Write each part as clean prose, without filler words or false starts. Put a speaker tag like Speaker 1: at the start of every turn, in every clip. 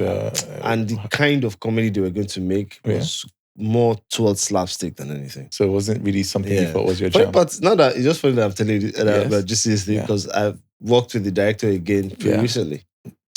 Speaker 1: And the kind of comedy they were going to make was more towards slapstick than anything.
Speaker 2: So it wasn't really something you thought was your jam.
Speaker 1: But now that it's just funny that I'm telling you about just this thing because I've worked with the director again pretty recently.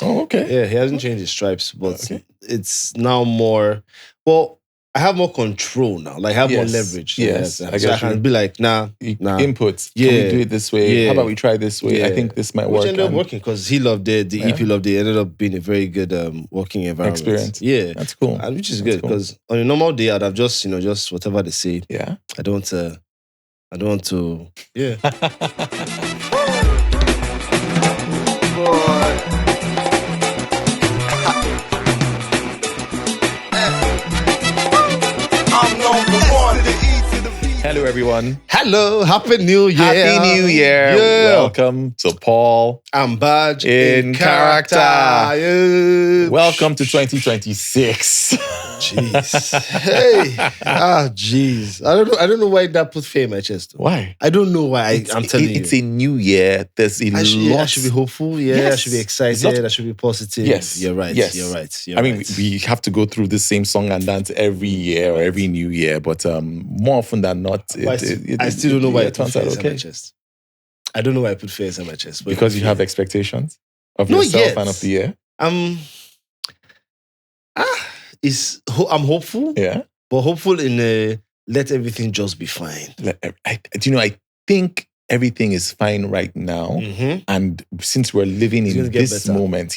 Speaker 2: Oh, okay.
Speaker 1: Yeah, he hasn't changed his stripes, but it's now more. Well, I have more control now. Like I have more leverage.
Speaker 2: Yes,
Speaker 1: I can be like, nah.
Speaker 2: Inputs. Yeah. Can we do it this way? How about we try this way? I think this might work.
Speaker 1: Which ended up working because he loved it. The EP loved it. It ended up being a very good working environment.
Speaker 2: Experience.
Speaker 1: Yeah.
Speaker 2: That's cool.
Speaker 1: And which is good because on a normal day, I'd have just, just whatever they say.
Speaker 2: Yeah.
Speaker 1: I don't want to. Yeah.
Speaker 2: Hello, everyone.
Speaker 1: Hello. Happy New Year.
Speaker 2: Happy New Year. Yeah. Welcome to Paul
Speaker 1: Baaj in character.
Speaker 2: Welcome to 2026.
Speaker 1: Jeez. Hey. Jeez. I don't know why that put fear in my chest.
Speaker 2: Why?
Speaker 1: I don't know why. I'm telling you.
Speaker 2: It's a new year. There's a lot.
Speaker 1: I should be hopeful. Yeah. Yes. I should be excited. I should be positive.
Speaker 2: Yes.
Speaker 1: You're right.
Speaker 2: Yes.
Speaker 1: You're right.
Speaker 2: I mean, we have to go through the same song and dance every year or every new year, but more often than not,
Speaker 1: I still don't know why it turns out okay. My chest. I don't know why I put fears in my chest.
Speaker 2: Because you have expectations of yourself and of the year?
Speaker 1: I'm hopeful.
Speaker 2: Yeah.
Speaker 1: But hopeful in let everything just be fine.
Speaker 2: I think everything is fine right now. Mm-hmm. And since we're living in this moment,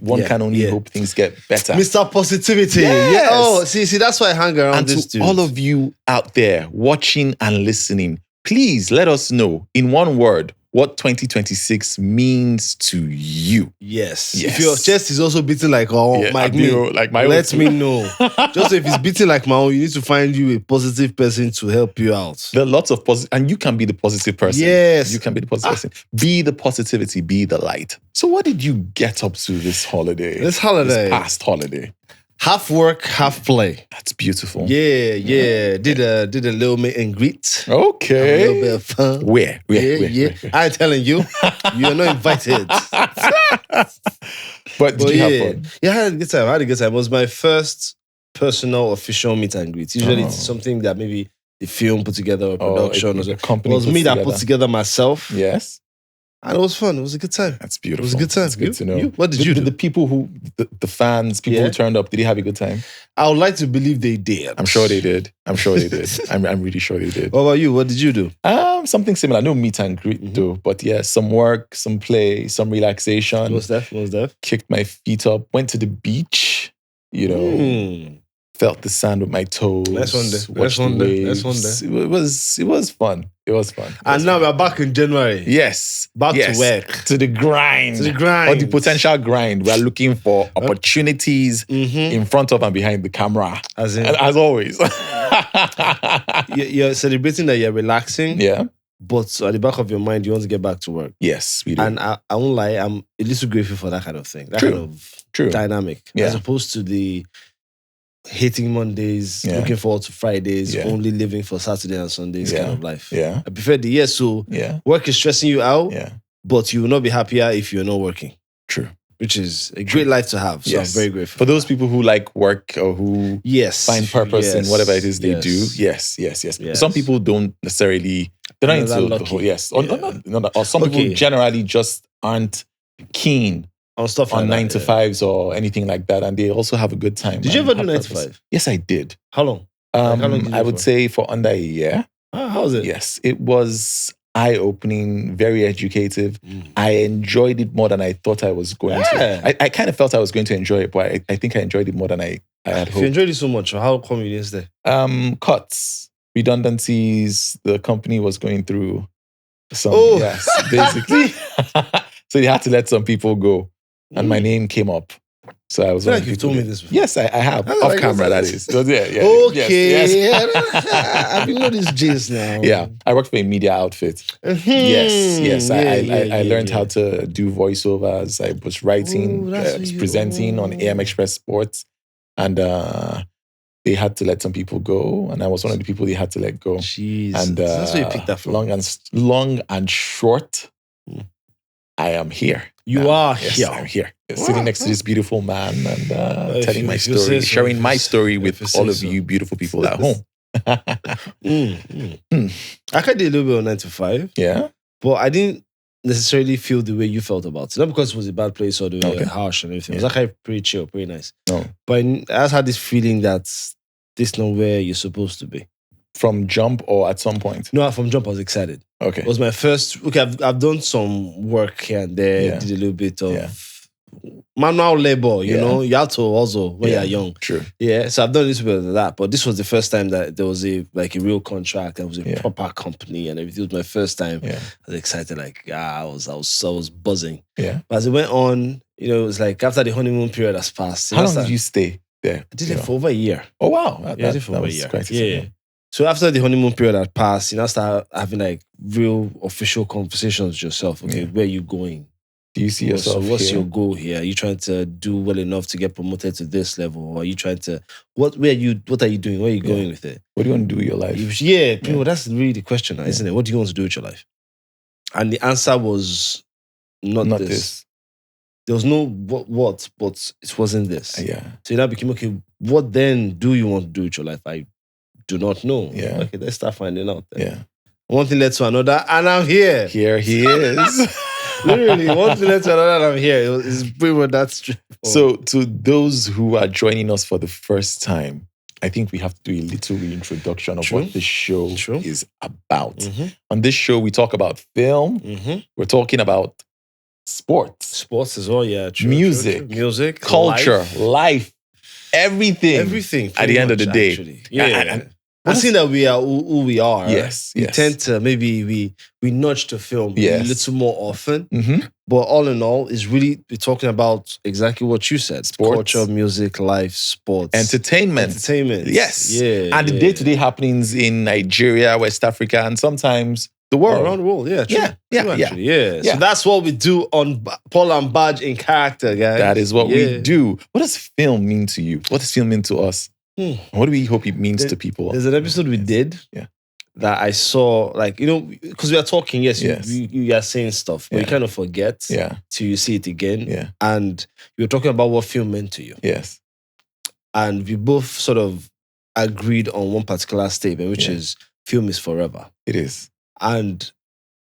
Speaker 2: one can only hope things get better.
Speaker 1: Mr. Positivity. Yes. Yeah. Oh, see, that's why I hang around
Speaker 2: and
Speaker 1: this
Speaker 2: to all of you out there watching and listening, please let us know in one word what 2026 means to you.
Speaker 1: Yes. If your chest is also beating like
Speaker 2: my
Speaker 1: let me know. Just if it's beating like my own, you need to find you a positive person to help you out.
Speaker 2: There are lots of positive, and you can be the positive person.
Speaker 1: Yes.
Speaker 2: You can be the positive person. Be the positivity, be the light. So what did you get up to this holiday?
Speaker 1: This
Speaker 2: past holiday?
Speaker 1: Half work, half play.
Speaker 2: That's beautiful.
Speaker 1: Yeah. Did a little meet and greet.
Speaker 2: Okay.
Speaker 1: A little bit of fun.
Speaker 2: Where?
Speaker 1: Where? I ain't telling you. You're not invited.
Speaker 2: But did you have fun?
Speaker 1: Yeah, I had a good time. It was my first personal official meet and greet. Usually it's something that maybe the film put together or production or something. It was me that put together myself.
Speaker 2: Yes.
Speaker 1: And it was fun. It was a good time.
Speaker 2: That's beautiful.
Speaker 1: It was a good time.
Speaker 2: It's good to know.
Speaker 1: What did you do?
Speaker 2: The people the fans, who turned up, did they have a good time?
Speaker 1: I would like to believe they did.
Speaker 2: I'm sure they did. I'm really sure they did.
Speaker 1: What about you? What did you do?
Speaker 2: Something similar. No meet and greet though, but some work, some play, some relaxation.
Speaker 1: What's that?
Speaker 2: Kicked my feet up, went to the beach, felt the sand with my toes.
Speaker 1: That's one day.
Speaker 2: It was fun.
Speaker 1: And now we're back in January.
Speaker 2: Yes.
Speaker 1: Back to work.
Speaker 2: To the grind. Or the potential grind. We're looking for opportunities in front of and behind the camera. As always.
Speaker 1: You're celebrating that you're relaxing.
Speaker 2: Yeah.
Speaker 1: But at the back of your mind, you want to get back to work.
Speaker 2: Yes, we do.
Speaker 1: And I won't lie, I'm a little grateful for that kind of thing. That kind of dynamic. As opposed to the hating Mondays, looking forward to Fridays, only living for Saturday and Sundays kind of life.
Speaker 2: Yeah.
Speaker 1: I prefer the year. So work is stressing you out, but you will not be happier if you're not working.
Speaker 2: True.
Speaker 1: Which is a great life to have. So I'm very grateful.
Speaker 2: For those people who like work or who find purpose in whatever it is they do. Yes. Some people don't necessarily, they're not into the whole, or some people generally just aren't keen
Speaker 1: on stuff
Speaker 2: on
Speaker 1: like
Speaker 2: 9 to 5s or anything like that, and they also have a good time.
Speaker 1: Did you ever do 9 to 5?
Speaker 2: Yes, I did.
Speaker 1: How long?
Speaker 2: How long did you do I would say for under a year.
Speaker 1: How was it?
Speaker 2: Yes, it was eye-opening, very educative. I enjoyed it more than I thought I was going to. I kind of felt I was going to enjoy it, but I think I enjoyed it more than I had hoped.
Speaker 1: If you enjoyed it so much, how come you didn't stay?
Speaker 2: Cuts, redundancies. The company was going through some, basically. So they had to let some people go. And my name came up. So I was
Speaker 1: like you told me this before.
Speaker 2: Yes, I have. Off camera, that is. So,
Speaker 1: okay.
Speaker 2: Yes.
Speaker 1: I've been know these J's now.
Speaker 2: Yeah. I worked for a media outfit. Yes. I learned how to do voiceovers. I was writing, presenting on AM Express Sports. And they had to let some people go. And I was one of the people they had to let go.
Speaker 1: Jeez.
Speaker 2: And
Speaker 1: that's where you picked that from.
Speaker 2: Long and short. I am here.
Speaker 1: You are here.
Speaker 2: I'm here. Sitting next to this beautiful man and telling my story, sharing my story with all of you beautiful people at home.
Speaker 1: I kind of did a little bit on 9 to 5.
Speaker 2: Yeah.
Speaker 1: But I didn't necessarily feel the way you felt about it. Not because it was a bad place or the way harsh and everything. It was actually pretty chill, pretty nice.
Speaker 2: No.
Speaker 1: But I just had this feeling that this is not where you're supposed to be.
Speaker 2: From jump or at some point?
Speaker 1: No, from jump I was excited.
Speaker 2: Okay.
Speaker 1: It was my first... Okay, I've done some work here and there. Did a little bit of manual labor, you know? You have to also when you're young.
Speaker 2: True.
Speaker 1: Yeah, so I've done a little bit of that. But this was the first time that there was a real contract. There was a proper company and everything. It was my first time.
Speaker 2: Yeah.
Speaker 1: I was excited, I was buzzing.
Speaker 2: Yeah.
Speaker 1: But as it went on, it was like after the honeymoon period has passed.
Speaker 2: How long did you stay there?
Speaker 1: I did it for over a year.
Speaker 2: Oh, wow.
Speaker 1: I did it for over a year. So after the honeymoon period had passed, you start having real official conversations with yourself. Okay, where are you going?
Speaker 2: Do you see yourself
Speaker 1: what's your goal here? Are you trying to do well enough to get promoted to this level? Or are you trying to... What are you doing? Where are you going with it?
Speaker 2: What do you want to do with your life?
Speaker 1: People, that's really the question, isn't it? What do you want to do with your life? And the answer was not this. There was no what, but it wasn't this.
Speaker 2: Yeah.
Speaker 1: So it now became, okay, what then do you want to do with your life? I do not know.
Speaker 2: Yeah.
Speaker 1: Okay, let's start finding out then.
Speaker 2: Yeah.
Speaker 1: One thing led to another, and I'm here.
Speaker 2: Here he is.
Speaker 1: Literally, one thing led to another, and I'm here. It's pretty much that straightforward.
Speaker 2: So, to those who are joining us for the first time, I think we have to do a little reintroduction of what the show is about.
Speaker 1: Mm-hmm.
Speaker 2: On this show, we talk about film.
Speaker 1: Mm-hmm.
Speaker 2: We're talking about sports.
Speaker 1: Sports as well, yeah.
Speaker 2: Music.
Speaker 1: Music.
Speaker 2: Culture. Life. Everything.
Speaker 1: Everything.
Speaker 2: At the end of the day.
Speaker 1: Actually. Yeah. I think that we are who we are.
Speaker 2: Yes.
Speaker 1: We tend to, maybe we nudge the film a little more often.
Speaker 2: Mm-hmm.
Speaker 1: But all in all, we're talking about exactly what you said.
Speaker 2: Sports.
Speaker 1: Culture, music, life, sports.
Speaker 2: Entertainment.
Speaker 1: Yes. Yeah.
Speaker 2: And the day-to-day happenings in Nigeria, West Africa, and sometimes the world.
Speaker 1: Around the world, yeah. True.
Speaker 2: Yeah.
Speaker 1: So that's what we do on Paul Baaj in character, guys.
Speaker 2: That is what we do. What does film mean to you? What does film mean to us? What do we hope it means to people?
Speaker 1: There's an episode we did that I saw, because we are talking, you are saying stuff, but you kind of forget till you see it again.
Speaker 2: Yeah.
Speaker 1: And you were talking about what film meant to you.
Speaker 2: Yes.
Speaker 1: And we both sort of agreed on one particular statement, which is film is forever.
Speaker 2: It is.
Speaker 1: And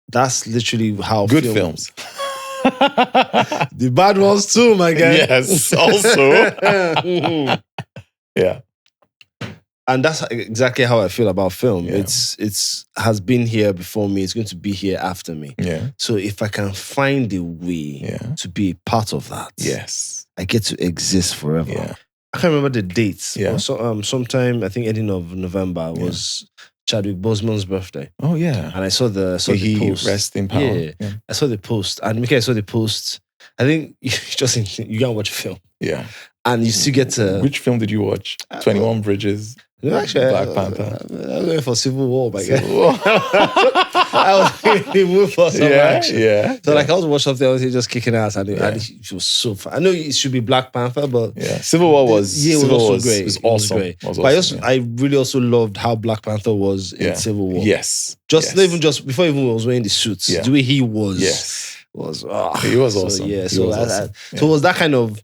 Speaker 1: that's literally how
Speaker 2: good films.
Speaker 1: The bad ones too, my guy.
Speaker 2: Yes, also. Yeah.
Speaker 1: And that's exactly how I feel about film. Yeah. It's has been here before me. It's going to be here after me.
Speaker 2: Yeah.
Speaker 1: So if I can find a way to be a part of that, I get to exist forever. Yeah. I can't remember the dates.
Speaker 2: Yeah.
Speaker 1: So, sometime, I think ending of November was Chadwick Boseman's birthday.
Speaker 2: Oh, yeah.
Speaker 1: And I saw the post.
Speaker 2: Rest in power.
Speaker 1: Yeah. I saw the post. And I saw the post. I think you can't watch a film.
Speaker 2: Yeah.
Speaker 1: And you still get to...
Speaker 2: Which film did you watch? 21 Bridges?
Speaker 1: No, actually,
Speaker 2: Black Panther.
Speaker 1: I was going for Civil War, my guy. I was in the mood for some action.
Speaker 2: Yeah.
Speaker 1: So I was watching something else, just kicking ass. And it was so fun. I know it should be Black Panther, but
Speaker 2: Civil War was
Speaker 1: great.
Speaker 2: It was awesome.
Speaker 1: It was great. I really also loved how Black Panther was in Civil War.
Speaker 2: Yes.
Speaker 1: Before even he was wearing the suits, the way he was.
Speaker 2: Yes.
Speaker 1: He was
Speaker 2: awesome.
Speaker 1: Yeah. So it was that kind of.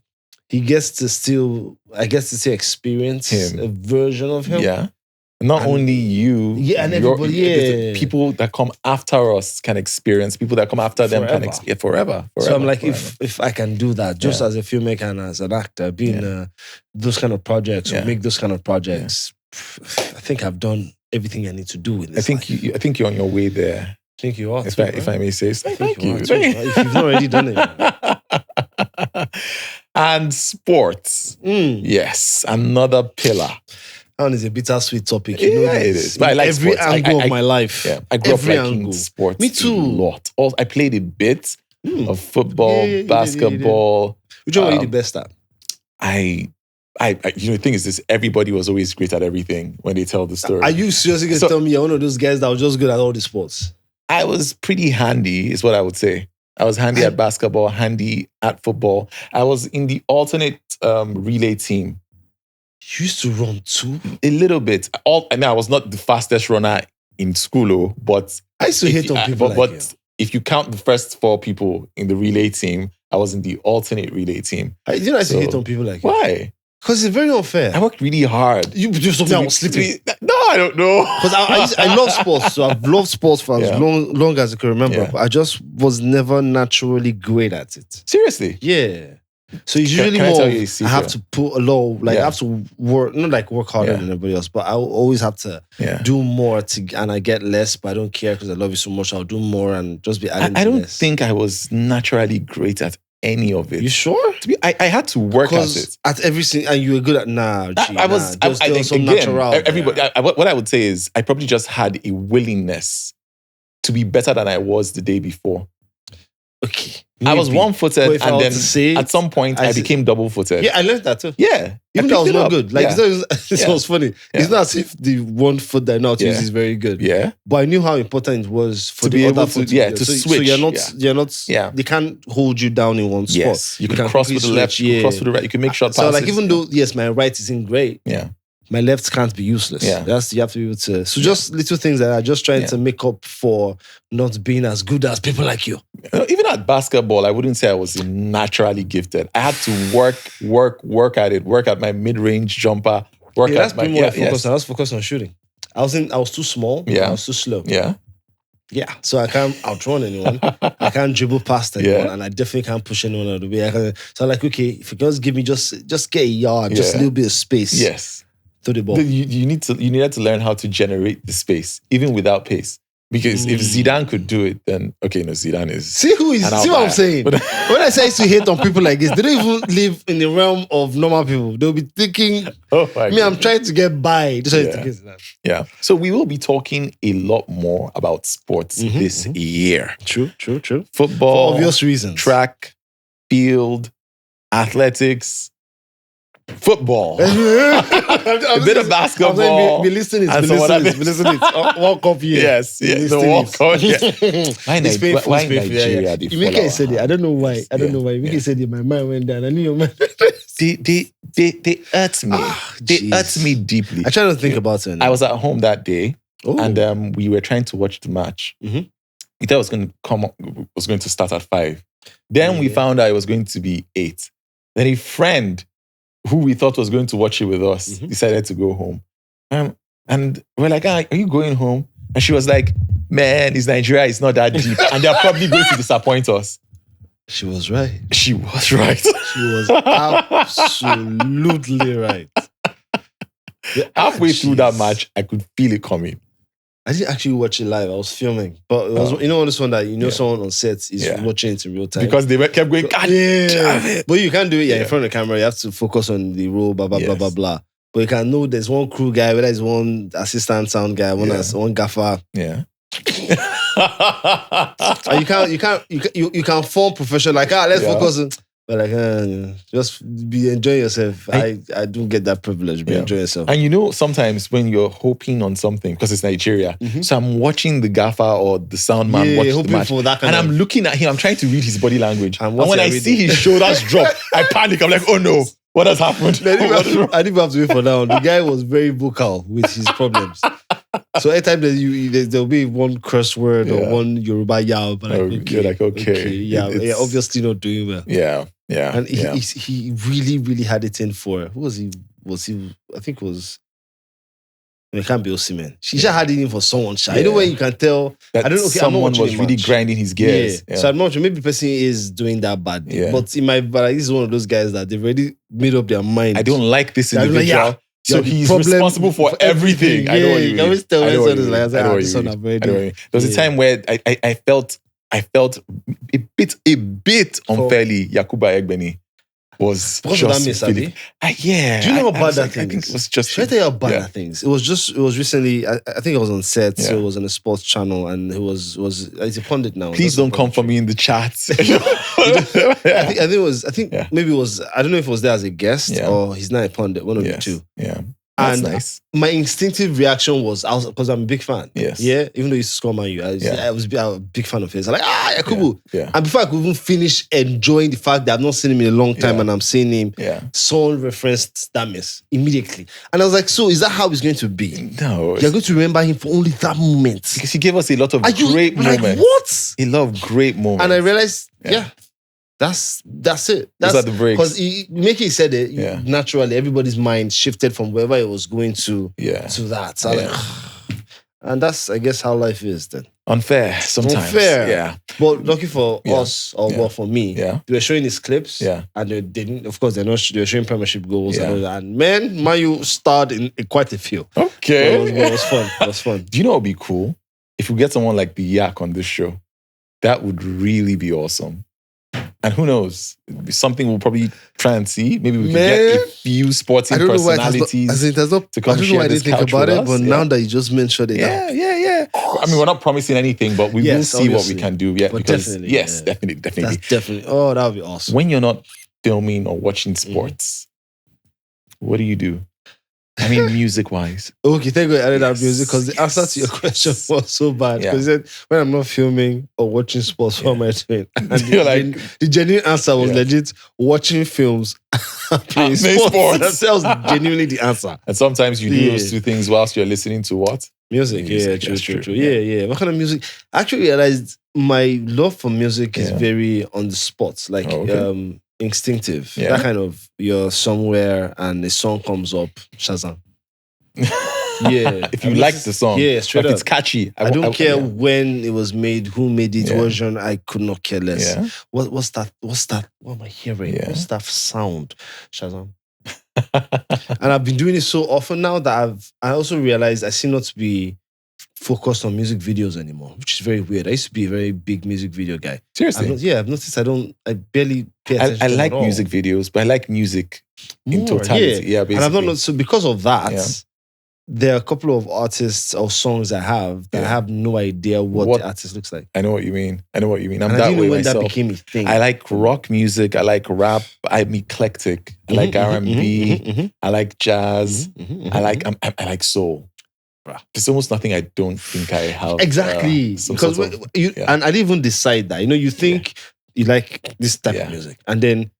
Speaker 1: He gets to still, experience a version of him.
Speaker 2: Yeah. Not only you.
Speaker 1: Yeah, and everybody,
Speaker 2: people that come after us can experience, people that come after them can experience forever.
Speaker 1: So I'm like, if I can do that, just as a filmmaker and as an actor, being those kind of projects, or make those kind of projects, I think I've done everything I need to do with this.
Speaker 2: I think you're on your way there.
Speaker 1: I think you are.
Speaker 2: If I may say so. Thank you.
Speaker 1: If you've not already done it.
Speaker 2: And sports. Yes, another pillar.
Speaker 1: And it's a bittersweet topic. You know
Speaker 2: it is. But I like
Speaker 1: every
Speaker 2: sports.
Speaker 1: angle of my life.
Speaker 2: Yeah, I grew up liking sports.
Speaker 1: Me too.
Speaker 2: A lot. I played a bit of football, basketball.
Speaker 1: Which one were you the best at?
Speaker 2: The thing is this, everybody was always great at everything when they tell the story.
Speaker 1: Are you seriously going to tell me you're one of those guys that was just good at all the sports?
Speaker 2: I was pretty handy, is what I would say. I was handy at basketball, handy at football. I was in the alternate relay team.
Speaker 1: You used to run too?
Speaker 2: A little bit. I was not the fastest runner in school, but
Speaker 1: I used to hate on people
Speaker 2: if you count the first 4 people in the relay team, I was in the alternate relay team.
Speaker 1: You know, I used to hate on people like you.
Speaker 2: Why?
Speaker 1: Because it's very unfair.
Speaker 2: I worked really hard.
Speaker 1: You just told me I was sleeping.
Speaker 2: No, I don't know.
Speaker 1: Because I love sports, so I've loved sports for as long as I can remember. Yeah. But I just was never naturally great at it.
Speaker 2: Seriously?
Speaker 1: Yeah. So it's usually more I have to put a lot, like I have to work, not like work harder than everybody else, but I always have to do more and I get less, but I don't care because I love you so much. I'll do more and just be adding
Speaker 2: I don't think I was naturally great at any of it.
Speaker 1: You sure?
Speaker 2: I had to work at it.
Speaker 1: At everything, and you were good at
Speaker 2: I think some natural. Everybody. What I would say is I probably just had a willingness to be better than I was the day before.
Speaker 1: Okay.
Speaker 2: Maybe. I was one-footed and then at some point I became double-footed.
Speaker 1: Yeah, I learned that too.
Speaker 2: Yeah.
Speaker 1: Even I was not good. Like, it was funny. Yeah. It's not as if the one foot that I know how to use is very good.
Speaker 2: Yeah.
Speaker 1: But I knew how important it was for
Speaker 2: to
Speaker 1: the
Speaker 2: be
Speaker 1: other
Speaker 2: able
Speaker 1: foot
Speaker 2: to switch.
Speaker 1: So you're not, they can't hold you down in one spot.
Speaker 2: Yes. You can cross with the left, you can cross with the right, you can make short passes.
Speaker 1: So like, even though, yes, my right isn't great.
Speaker 2: Yeah.
Speaker 1: My left can't be useless. Yeah. You have to be able to. So just little things that are just trying to make up for not being as good as people like you.
Speaker 2: Even at basketball, I wouldn't say I was naturally gifted. I had to work at it, work at my mid-range jumper,
Speaker 1: that's been more focused on. I was focused on shooting. I was too small.
Speaker 2: Yeah.
Speaker 1: I was too slow.
Speaker 2: Yeah.
Speaker 1: Yeah. So I can't outrun anyone. I can't dribble past anyone. And I definitely can't push anyone out of the way. So I'm like, okay, if you guys give me just get a yard, just a little bit of space.
Speaker 2: Yes.
Speaker 1: The ball.
Speaker 2: You needed to learn how to generate the space, even without pace. Because if Zidane could do it, then Zidane is.
Speaker 1: See what I'm saying? When I say to hate on people like this, they don't even live in the realm of normal people. They'll be thinking, I'm trying to get by.
Speaker 2: Yeah. So we will be talking a lot more about sports this year.
Speaker 1: True.
Speaker 2: Football,
Speaker 1: for obvious reasons.
Speaker 2: Track, field, athletics. Football, a bit of basketball.
Speaker 1: Be listening. World Cup year.
Speaker 2: Yes, the World Cup. Yeah. Why Nigeria?
Speaker 1: You make it said it. I don't know why. You make it said it. My mind went down. I knew your mind.
Speaker 2: They hurt me. They hurt me deeply.
Speaker 1: I try to think about it.
Speaker 2: I was at home that day, and we were trying to watch the match. We thought it was going to start at 5. Then we found out it was going to be 8. Then a friend who we thought was going to watch it with us decided to go home. And we're like, are you going home? And she was like, man, it's Nigeria, it's not that deep. And they're probably going to disappoint us.
Speaker 1: She was right.
Speaker 2: She was right.
Speaker 1: She was absolutely right.
Speaker 2: Halfway through that match, I could feel it coming.
Speaker 1: I didn't actually watch it live. I was filming. But it was, this one that someone on set is watching it in real time.
Speaker 2: Because they kept going, God damn it.
Speaker 1: But you can't do it in front of the camera. You have to focus on the role, blah, blah, blah, blah, blah. But you can know there's one crew guy, whether it's one assistant sound guy, one gaffer.
Speaker 2: Yeah.
Speaker 1: And you can form professional, like, let's focus on... But just be enjoy yourself. I don't get that privilege. Enjoy yourself.
Speaker 2: And sometimes when you're hoping on something, because it's Nigeria, so I'm watching the gaffer or the sound man watch the match, and I'm looking at him. I'm trying to read his body language. And when I see his shoulders drop, I panic. I'm like, oh no, what has happened?
Speaker 1: I didn't have to wait for that one. The guy was very vocal with his problems. So anytime there'll be one curse word or one Yoruba yao, but
Speaker 2: you're like, okay,
Speaker 1: obviously not doing well.
Speaker 2: Yeah.
Speaker 1: And he really, really had it in for, who was he? I think it was, it can't be Osimhen. She just had it in for someone. You know when you can tell that
Speaker 2: someone was really grinding his gears.
Speaker 1: Yeah. So I'm not sure. Maybe the person is doing that bad. Yeah. But this is one of those guys that they've already made up their mind.
Speaker 2: I don't like this individual. So he's responsible for everything. I know what you mean.
Speaker 1: Always tell me
Speaker 2: There was a time where I felt a bit unfairly. Yakuba Egbeni was just feeling. Yeah.
Speaker 1: Do you know how bad that thing is?
Speaker 2: I think it was just.
Speaker 1: Should I tell you how bad that thing is? It was recently. I think it was on set. So it was on a sports channel, and it was. He's a pundit now.
Speaker 2: Please don't come for me in the chat.
Speaker 1: I think maybe it was. I don't know if it was there as a guest or he's not a pundit. One of the two.
Speaker 2: Yeah. That's nice.
Speaker 1: My instinctive reaction was, because I'm a big fan.
Speaker 2: Yes.
Speaker 1: Yeah. Even though he used to score Man U, I was a big fan of his. I'm like, Yakubu.
Speaker 2: Yeah.
Speaker 1: And before I could even finish enjoying the fact that I've not seen him in a long time and I'm seeing him, someone referenced that miss immediately. And I was like, so is that how it's going to be?
Speaker 2: No.
Speaker 1: You're going to remember him for only that moment.
Speaker 2: Because he gave us a lot of great moments.
Speaker 1: Like, what?
Speaker 2: He loved great moments.
Speaker 1: And I realized, that's it.
Speaker 2: Those are the breaks.
Speaker 1: Because Mickey said it, naturally, everybody's mind shifted from wherever it was going to that. So and that's, I guess, how life is then.
Speaker 2: Unfair sometimes.
Speaker 1: Unfair.
Speaker 2: Yeah.
Speaker 1: But lucky for us, or well, for me, they were showing these clips.
Speaker 2: Yeah.
Speaker 1: And they didn't, of course, they were showing Premiership goals and all that. And man, Mayu starred in quite a few.
Speaker 2: Okay.
Speaker 1: It was fun. It was fun.
Speaker 2: Do you know what would be cool? If we get someone like the Yak on this show, that would really be awesome. And who knows? Something we'll probably try and see. Maybe we can get a few sporting personalities to come share this couch with us.
Speaker 1: But now that you just mentioned it.
Speaker 2: Yeah. Awesome. I mean, we're not promising anything, but we will see what we can do. Yeah,
Speaker 1: definitely.
Speaker 2: Definitely.
Speaker 1: That's definitely. Oh, that would be awesome.
Speaker 2: When you're not filming or watching sports, what do? I mean, music-wise.
Speaker 1: Okay, thank you. I added that music because the answer to your question was so bad. Because when I'm not filming or watching sports, what am I doing? And the genuine answer was legit watching films and playing sports. That was genuinely the answer.
Speaker 2: And sometimes you do those two things whilst you're listening to what?
Speaker 1: Music. True. Yeah. What kind of music? I actually realized my love for music is very on the spot. Like, instinctive. That kind of, you're somewhere and a song comes up, Shazam.
Speaker 2: If you like the song,
Speaker 1: straight up.
Speaker 2: It's catchy.
Speaker 1: I don't care when it was made, who made it, version. I could not care less. What's that? What am I hearing? What's that sound? Shazam. And I've been doing it so often now that I also realized I seem not to be focused on music videos anymore, which is very weird. I used to be a very big music video guy.
Speaker 2: Seriously?
Speaker 1: I've noticed I barely pay attention
Speaker 2: I like music videos, but I like music in totality. Yeah, basically.
Speaker 1: And I've not, so because of that, there are a couple of artists or songs I have that I have no idea what the artist looks like.
Speaker 2: I know what you mean. I'm that way
Speaker 1: when
Speaker 2: myself.
Speaker 1: That became a thing.
Speaker 2: I like rock music. I like rap. I'm eclectic. I like R&B. I like jazz. I like soul. There's almost nothing I don't think I have.
Speaker 1: Exactly. Because and I didn't even decide that. You think you like this type of music. And then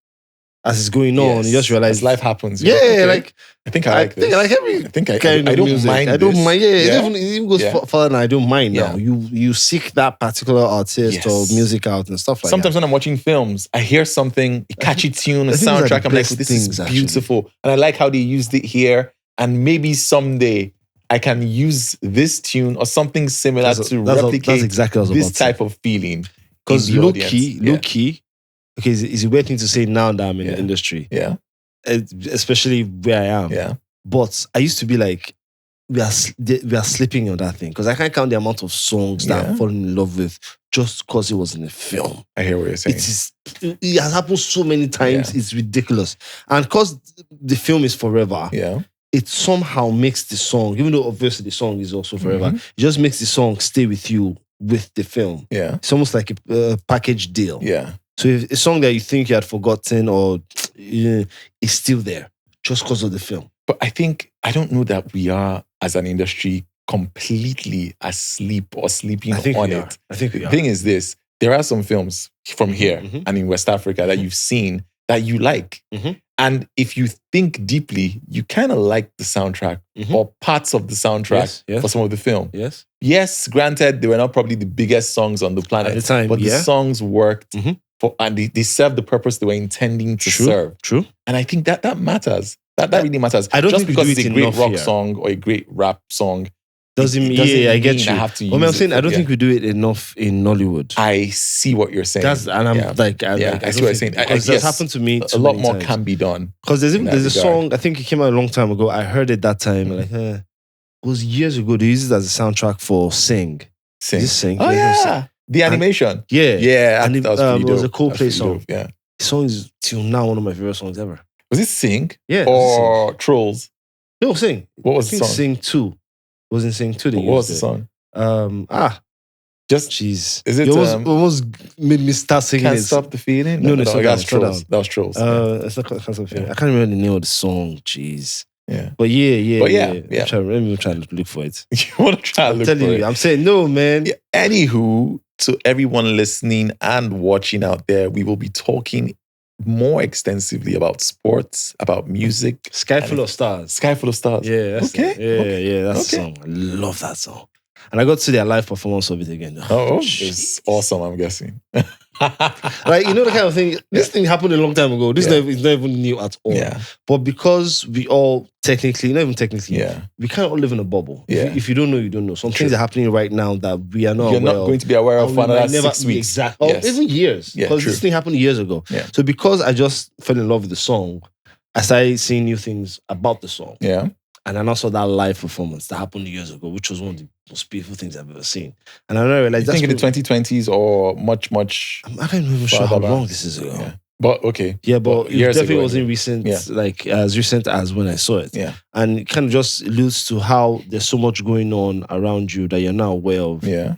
Speaker 1: as it's going on, you just realize.
Speaker 2: As life happens.
Speaker 1: Like,
Speaker 2: I think I like this.
Speaker 1: I like every
Speaker 2: I don't
Speaker 1: music.
Speaker 2: mind
Speaker 1: I don't mind.
Speaker 2: Yeah.
Speaker 1: It even goes further than I don't mind now. You seek that particular artist or music out and stuff like
Speaker 2: Sometimes when I'm watching films, I hear something, a catchy tune, a soundtrack. I'm like, this is beautiful. Actually. And I like how they used it here. And maybe someday I can use this tune or something similar to replicate this type of feeling.
Speaker 1: Because low key, okay, it's a weird thing to say now that I'm in the industry.
Speaker 2: Yeah.
Speaker 1: Especially where I am.
Speaker 2: Yeah.
Speaker 1: But I used to be like, we are sleeping on that thing. Because I can't count the amount of songs that I've fallen in love with just because it was in a film.
Speaker 2: I hear what you're saying.
Speaker 1: It has happened so many times, it's ridiculous. And because the film is forever, it somehow makes the song, even though obviously the song is also forever, it just makes the song stay with you with the film.
Speaker 2: Yeah.
Speaker 1: It's almost like a package deal.
Speaker 2: Yeah.
Speaker 1: So if a song that you think you had forgotten or is still there just because of the film.
Speaker 2: But I don't know that we are, as an industry, completely asleep or sleeping on it.
Speaker 1: I think we are.
Speaker 2: The thing is this, there are some films from here and in West Africa that you've seen that you like. And if you think deeply, you kind of like the soundtrack or parts of the soundtrack for some of the film. Yes, granted, they were not probably the biggest songs on the planet. At the time, but the songs worked and they served the purpose they were intending to serve.
Speaker 1: True.
Speaker 2: And I think that matters. That really matters.
Speaker 1: I don't
Speaker 2: Just
Speaker 1: think
Speaker 2: because it's a great rock
Speaker 1: here.
Speaker 2: song or a great rap song
Speaker 1: doesn't mean I get you.
Speaker 2: I have to use
Speaker 1: I'm saying I don't think we do it enough in Nollywood.
Speaker 2: I see what you're saying.
Speaker 1: I see what you're saying. That's happened to me.
Speaker 2: A lot more can be done.
Speaker 1: Because there's a song, I think it came out a long time ago. I heard it that time. It was years ago. They used it as a soundtrack for Sing. Sing.
Speaker 2: Oh yeah. The animation. Yeah.
Speaker 1: And it was a Coldplay song.
Speaker 2: Yeah.
Speaker 1: The song is till now one of my favorite songs ever.
Speaker 2: Was it Sing?
Speaker 1: Yeah.
Speaker 2: Or Trolls?
Speaker 1: No, Sing.
Speaker 2: What was the song?
Speaker 1: Sing 2. It was in Sing 2.
Speaker 2: What was the song?
Speaker 1: Just jeez.
Speaker 2: Is it
Speaker 1: almost made me start singing
Speaker 2: Can't
Speaker 1: it.
Speaker 2: Stop the Feeling?
Speaker 1: No,
Speaker 2: that was Trolls. That was Trolls.
Speaker 1: It's not Can't Stop the Feeling. I can't remember the name of the song. Jeez.
Speaker 2: Yeah.
Speaker 1: But yeah.
Speaker 2: Let
Speaker 1: me try to look for it.
Speaker 2: You want to try to look for it? I'm telling you,
Speaker 1: I'm saying no, man.
Speaker 2: Yeah. Anywho, to everyone listening and watching out there, we will be talking more extensively about sports, about music.
Speaker 1: Sky Full of Stars.
Speaker 2: Sky Full of Stars.
Speaker 1: Yeah. That's the song. I love that song. And I got to see their live performance of it again.
Speaker 2: Oh, it's awesome, I'm guessing.
Speaker 1: Like, you know the kind of thing, this thing happened a long time ago. This is not even new at all.
Speaker 2: Yeah.
Speaker 1: But because we all technically, not even technically, we kind of all live in a bubble. If you don't know, you don't know. Some things are happening right now that we are not
Speaker 2: You're not going to be aware of for another 6 weeks.
Speaker 1: Exactly. Or even years. Because this thing happened years ago.
Speaker 2: Yeah.
Speaker 1: So because I just fell in love with the song, I started seeing new things about the song.
Speaker 2: Yeah.
Speaker 1: And I now saw that live performance that happened years ago, which was one of the most beautiful things I've ever seen. And I realized
Speaker 2: you think in the 2020s or much
Speaker 1: I don't even sure how long this is ago.
Speaker 2: Yeah. But okay.
Speaker 1: Yeah, but it definitely wasn't recent, like as recent as when I saw it.
Speaker 2: Yeah.
Speaker 1: And it kind of just alludes to how there's so much going on around you that you're now aware of.
Speaker 2: Yeah.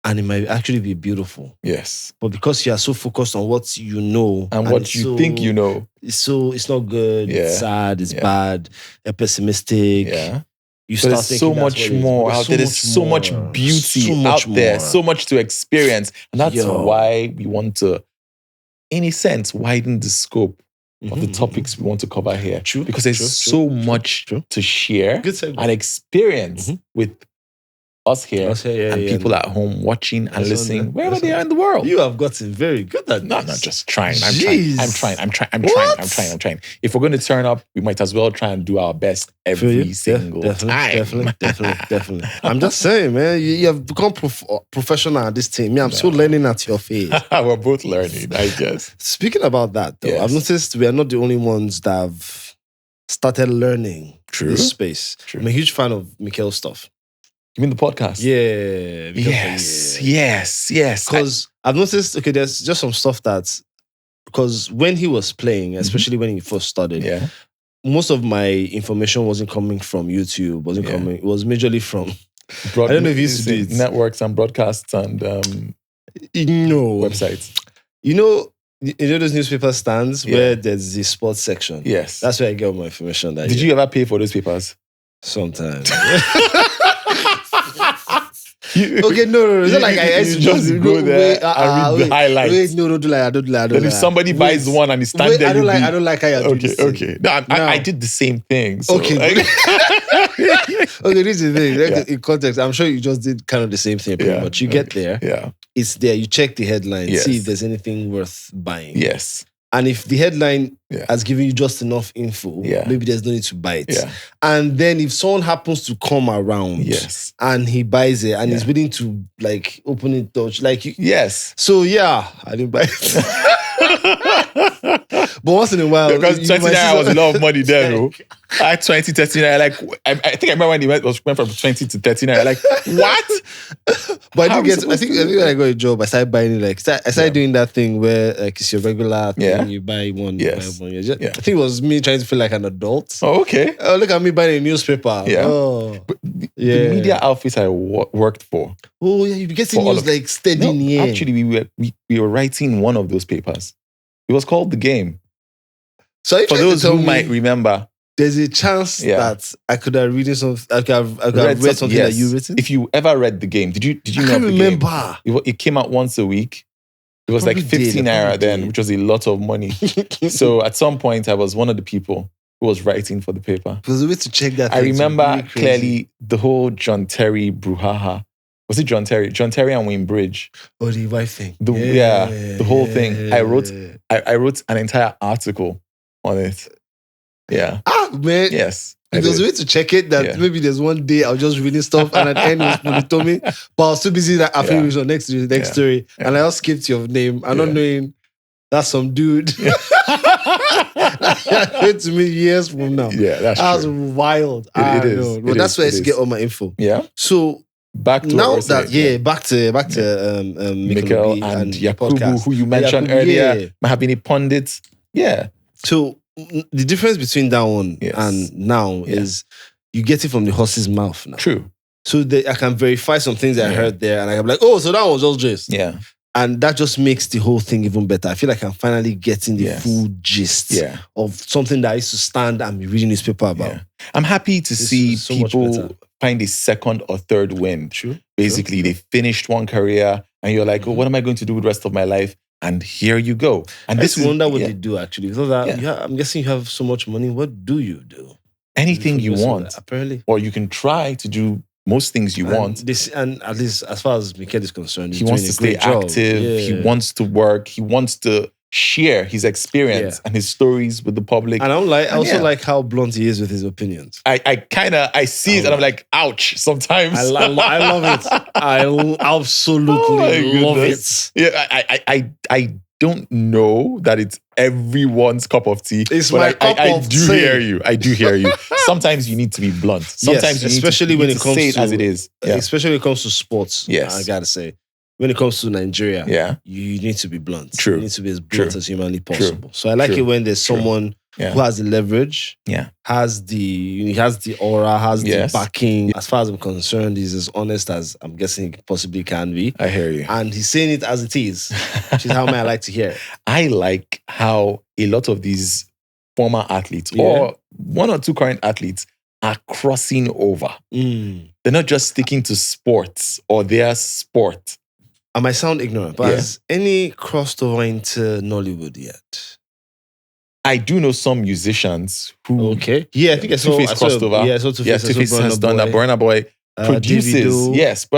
Speaker 1: And it might actually be beautiful.
Speaker 2: Yes.
Speaker 1: But because you are so focused on what you know
Speaker 2: and what you think you know,
Speaker 1: it's not good, it's sad, it's bad, you're pessimistic.
Speaker 2: Yeah.
Speaker 1: You start
Speaker 2: there's so much more out there. There's so much beauty out there, so much to experience. And that's why we want to, in a sense, widen the scope of the topics we want to cover here.
Speaker 1: True.
Speaker 2: Because there's so much to share and experience with us here and people at home watching and listening wherever they are in the world.
Speaker 1: You have gotten very good at this.
Speaker 2: No, not just trying. I'm trying. If we're going to turn up, we might as well try and do our best every single time.
Speaker 1: Definitely. I'm just saying, man, you have become professional at this thing. Me, I'm still learning at your face.
Speaker 2: We're both learning, I guess.
Speaker 1: Speaking about that, though, I've noticed we are not the only ones that have started learning this space. I'm a huge fan of Mikhail's stuff.
Speaker 2: You mean the podcast?
Speaker 1: Yeah.
Speaker 2: Yes.
Speaker 1: Because I've noticed, there's just some stuff because when he was playing, especially when he first started, most of my information wasn't coming from YouTube, it was majorly from, I don't know if you used to do it.
Speaker 2: Networks and broadcasts and websites.
Speaker 1: You know those newspaper stands where there's the sports section?
Speaker 2: Yes.
Speaker 1: That's where I get all my information.
Speaker 2: Did you ever pay for those papers?
Speaker 1: Sometimes. No. It's not like I used to
Speaker 2: just go there and read the highlights.
Speaker 1: Don't do like that.
Speaker 2: But if somebody buys one and he stands there,
Speaker 1: I don't like how you're doing this.
Speaker 2: Okay. No, I did the same thing. So
Speaker 1: okay. This is the thing. In context, I'm sure you just did kind of the same thing pretty much. You get there.
Speaker 2: Yeah.
Speaker 1: It's there. You check the headline, see if there's anything worth buying.
Speaker 2: Yes.
Speaker 1: And if the headline has given you just enough info, maybe there's no need to buy it. Yeah. And then if someone happens to come around and he buys it and he's willing to like open it, touch, like So I didn't buy it. But once in a while,
Speaker 2: because 20 naira was a lot of money there, though. I had 20, 30 naira. Like I think I remember when he went from 20 to 30 naira. Like what?
Speaker 1: But I think when I got a job, I started buying it. I started doing that thing where like it's your regular thing. You buy one.
Speaker 2: Yes.
Speaker 1: You buy one. I think it was me trying to feel like an adult.
Speaker 2: Oh, okay.
Speaker 1: Look at me buying a newspaper.
Speaker 2: Yeah. But the media outfit I worked for.
Speaker 1: Oh yeah, you get news like steady.
Speaker 2: No, actually, we were writing one of those papers. It was called The Game.
Speaker 1: So
Speaker 2: for those who might remember,
Speaker 1: there's a chance that I could have read something. I could have read something that you written.
Speaker 2: If you ever read The Game, did you know? I
Speaker 1: can't remember.
Speaker 2: It came out once a week. It was like 15 naira then, which was a lot of money. So at some point, I was one of the people who was writing for the paper.
Speaker 1: It was a way to check that.
Speaker 2: I remember really clearly the whole John Terry brouhaha. Was it John Terry? John Terry and Wayne Bridge.
Speaker 1: Oh, the wife thing.
Speaker 2: The whole thing. I wrote an entire article on it. Yeah.
Speaker 1: Man.
Speaker 2: Yes.
Speaker 1: It was a way to check it that maybe there's one day I was just reading stuff and at the end it was Tomi, but I was too busy that I feel it was next to the next story. Yeah. And I just skipped your name. I'm not knowing that's some dude. Yeah. That to me years from now.
Speaker 2: Yeah, that's
Speaker 1: was wild. It is. But that's where I used to get all my info.
Speaker 2: Yeah.
Speaker 1: So
Speaker 2: back to
Speaker 1: now that back to
Speaker 2: Mikhail and Yakubu, who you mentioned earlier, might have been a pundit. Yeah.
Speaker 1: So the difference between that one and now is you get it from the horse's mouth now.
Speaker 2: True.
Speaker 1: So I can verify some things that I heard there, and I can be like, oh, so that was just gist.
Speaker 2: Yeah.
Speaker 1: And that just makes the whole thing even better. I feel like I'm finally getting the full gist of something that I used to stand and be reading newspaper about.
Speaker 2: Yeah. I'm happy to see so people find a second or third win.
Speaker 1: True.
Speaker 2: Basically, they finished one career and you're like, oh, what am I going to do with the rest of my life? And here you go. And
Speaker 1: I just wonder what they do actually. Because I'm guessing you have so much money. What do you do?
Speaker 2: Anything you want.
Speaker 1: Apparently.
Speaker 2: Or you can try to do most things you want.
Speaker 1: And at least as far as Mikel is concerned,
Speaker 2: he wants to stay active. Yeah. He wants to work. He wants to share his experience and his stories with the public.
Speaker 1: And I also like how blunt he is with his opinions.
Speaker 2: I see it and I'm like, ouch, sometimes.
Speaker 1: I love it. I absolutely love it.
Speaker 2: Yeah, I don't know that it's everyone's cup of tea.
Speaker 1: It's my cup of tea.
Speaker 2: I do hear you. Sometimes you need to be blunt. Sometimes
Speaker 1: especially when it comes
Speaker 2: to say it as it is. Yeah.
Speaker 1: Especially when it comes to sports.
Speaker 2: Yes.
Speaker 1: I gotta say. When it comes to Nigeria, you need to be blunt.
Speaker 2: True.
Speaker 1: You need to be as blunt as humanly possible. True. So I like it when there's someone who has the leverage, has the aura, has the backing. As far as I'm concerned, he's as honest as I'm guessing he possibly can be.
Speaker 2: I hear you.
Speaker 1: And he's saying it as it is, which is how I like to hear it.
Speaker 2: I like how a lot of these former athletes or one or two current athletes are crossing over. They're not just sticking to sports or their sport.
Speaker 1: I might sound ignorant, but has any crossed over into Nollywood yet?
Speaker 2: I do know some musicians who...
Speaker 1: Okay. Yeah, I think I saw...
Speaker 2: Two-Face crossed over.
Speaker 1: Yeah, I saw Two-Face.
Speaker 2: Two-Face has done that. Burna Boy produces... Yes,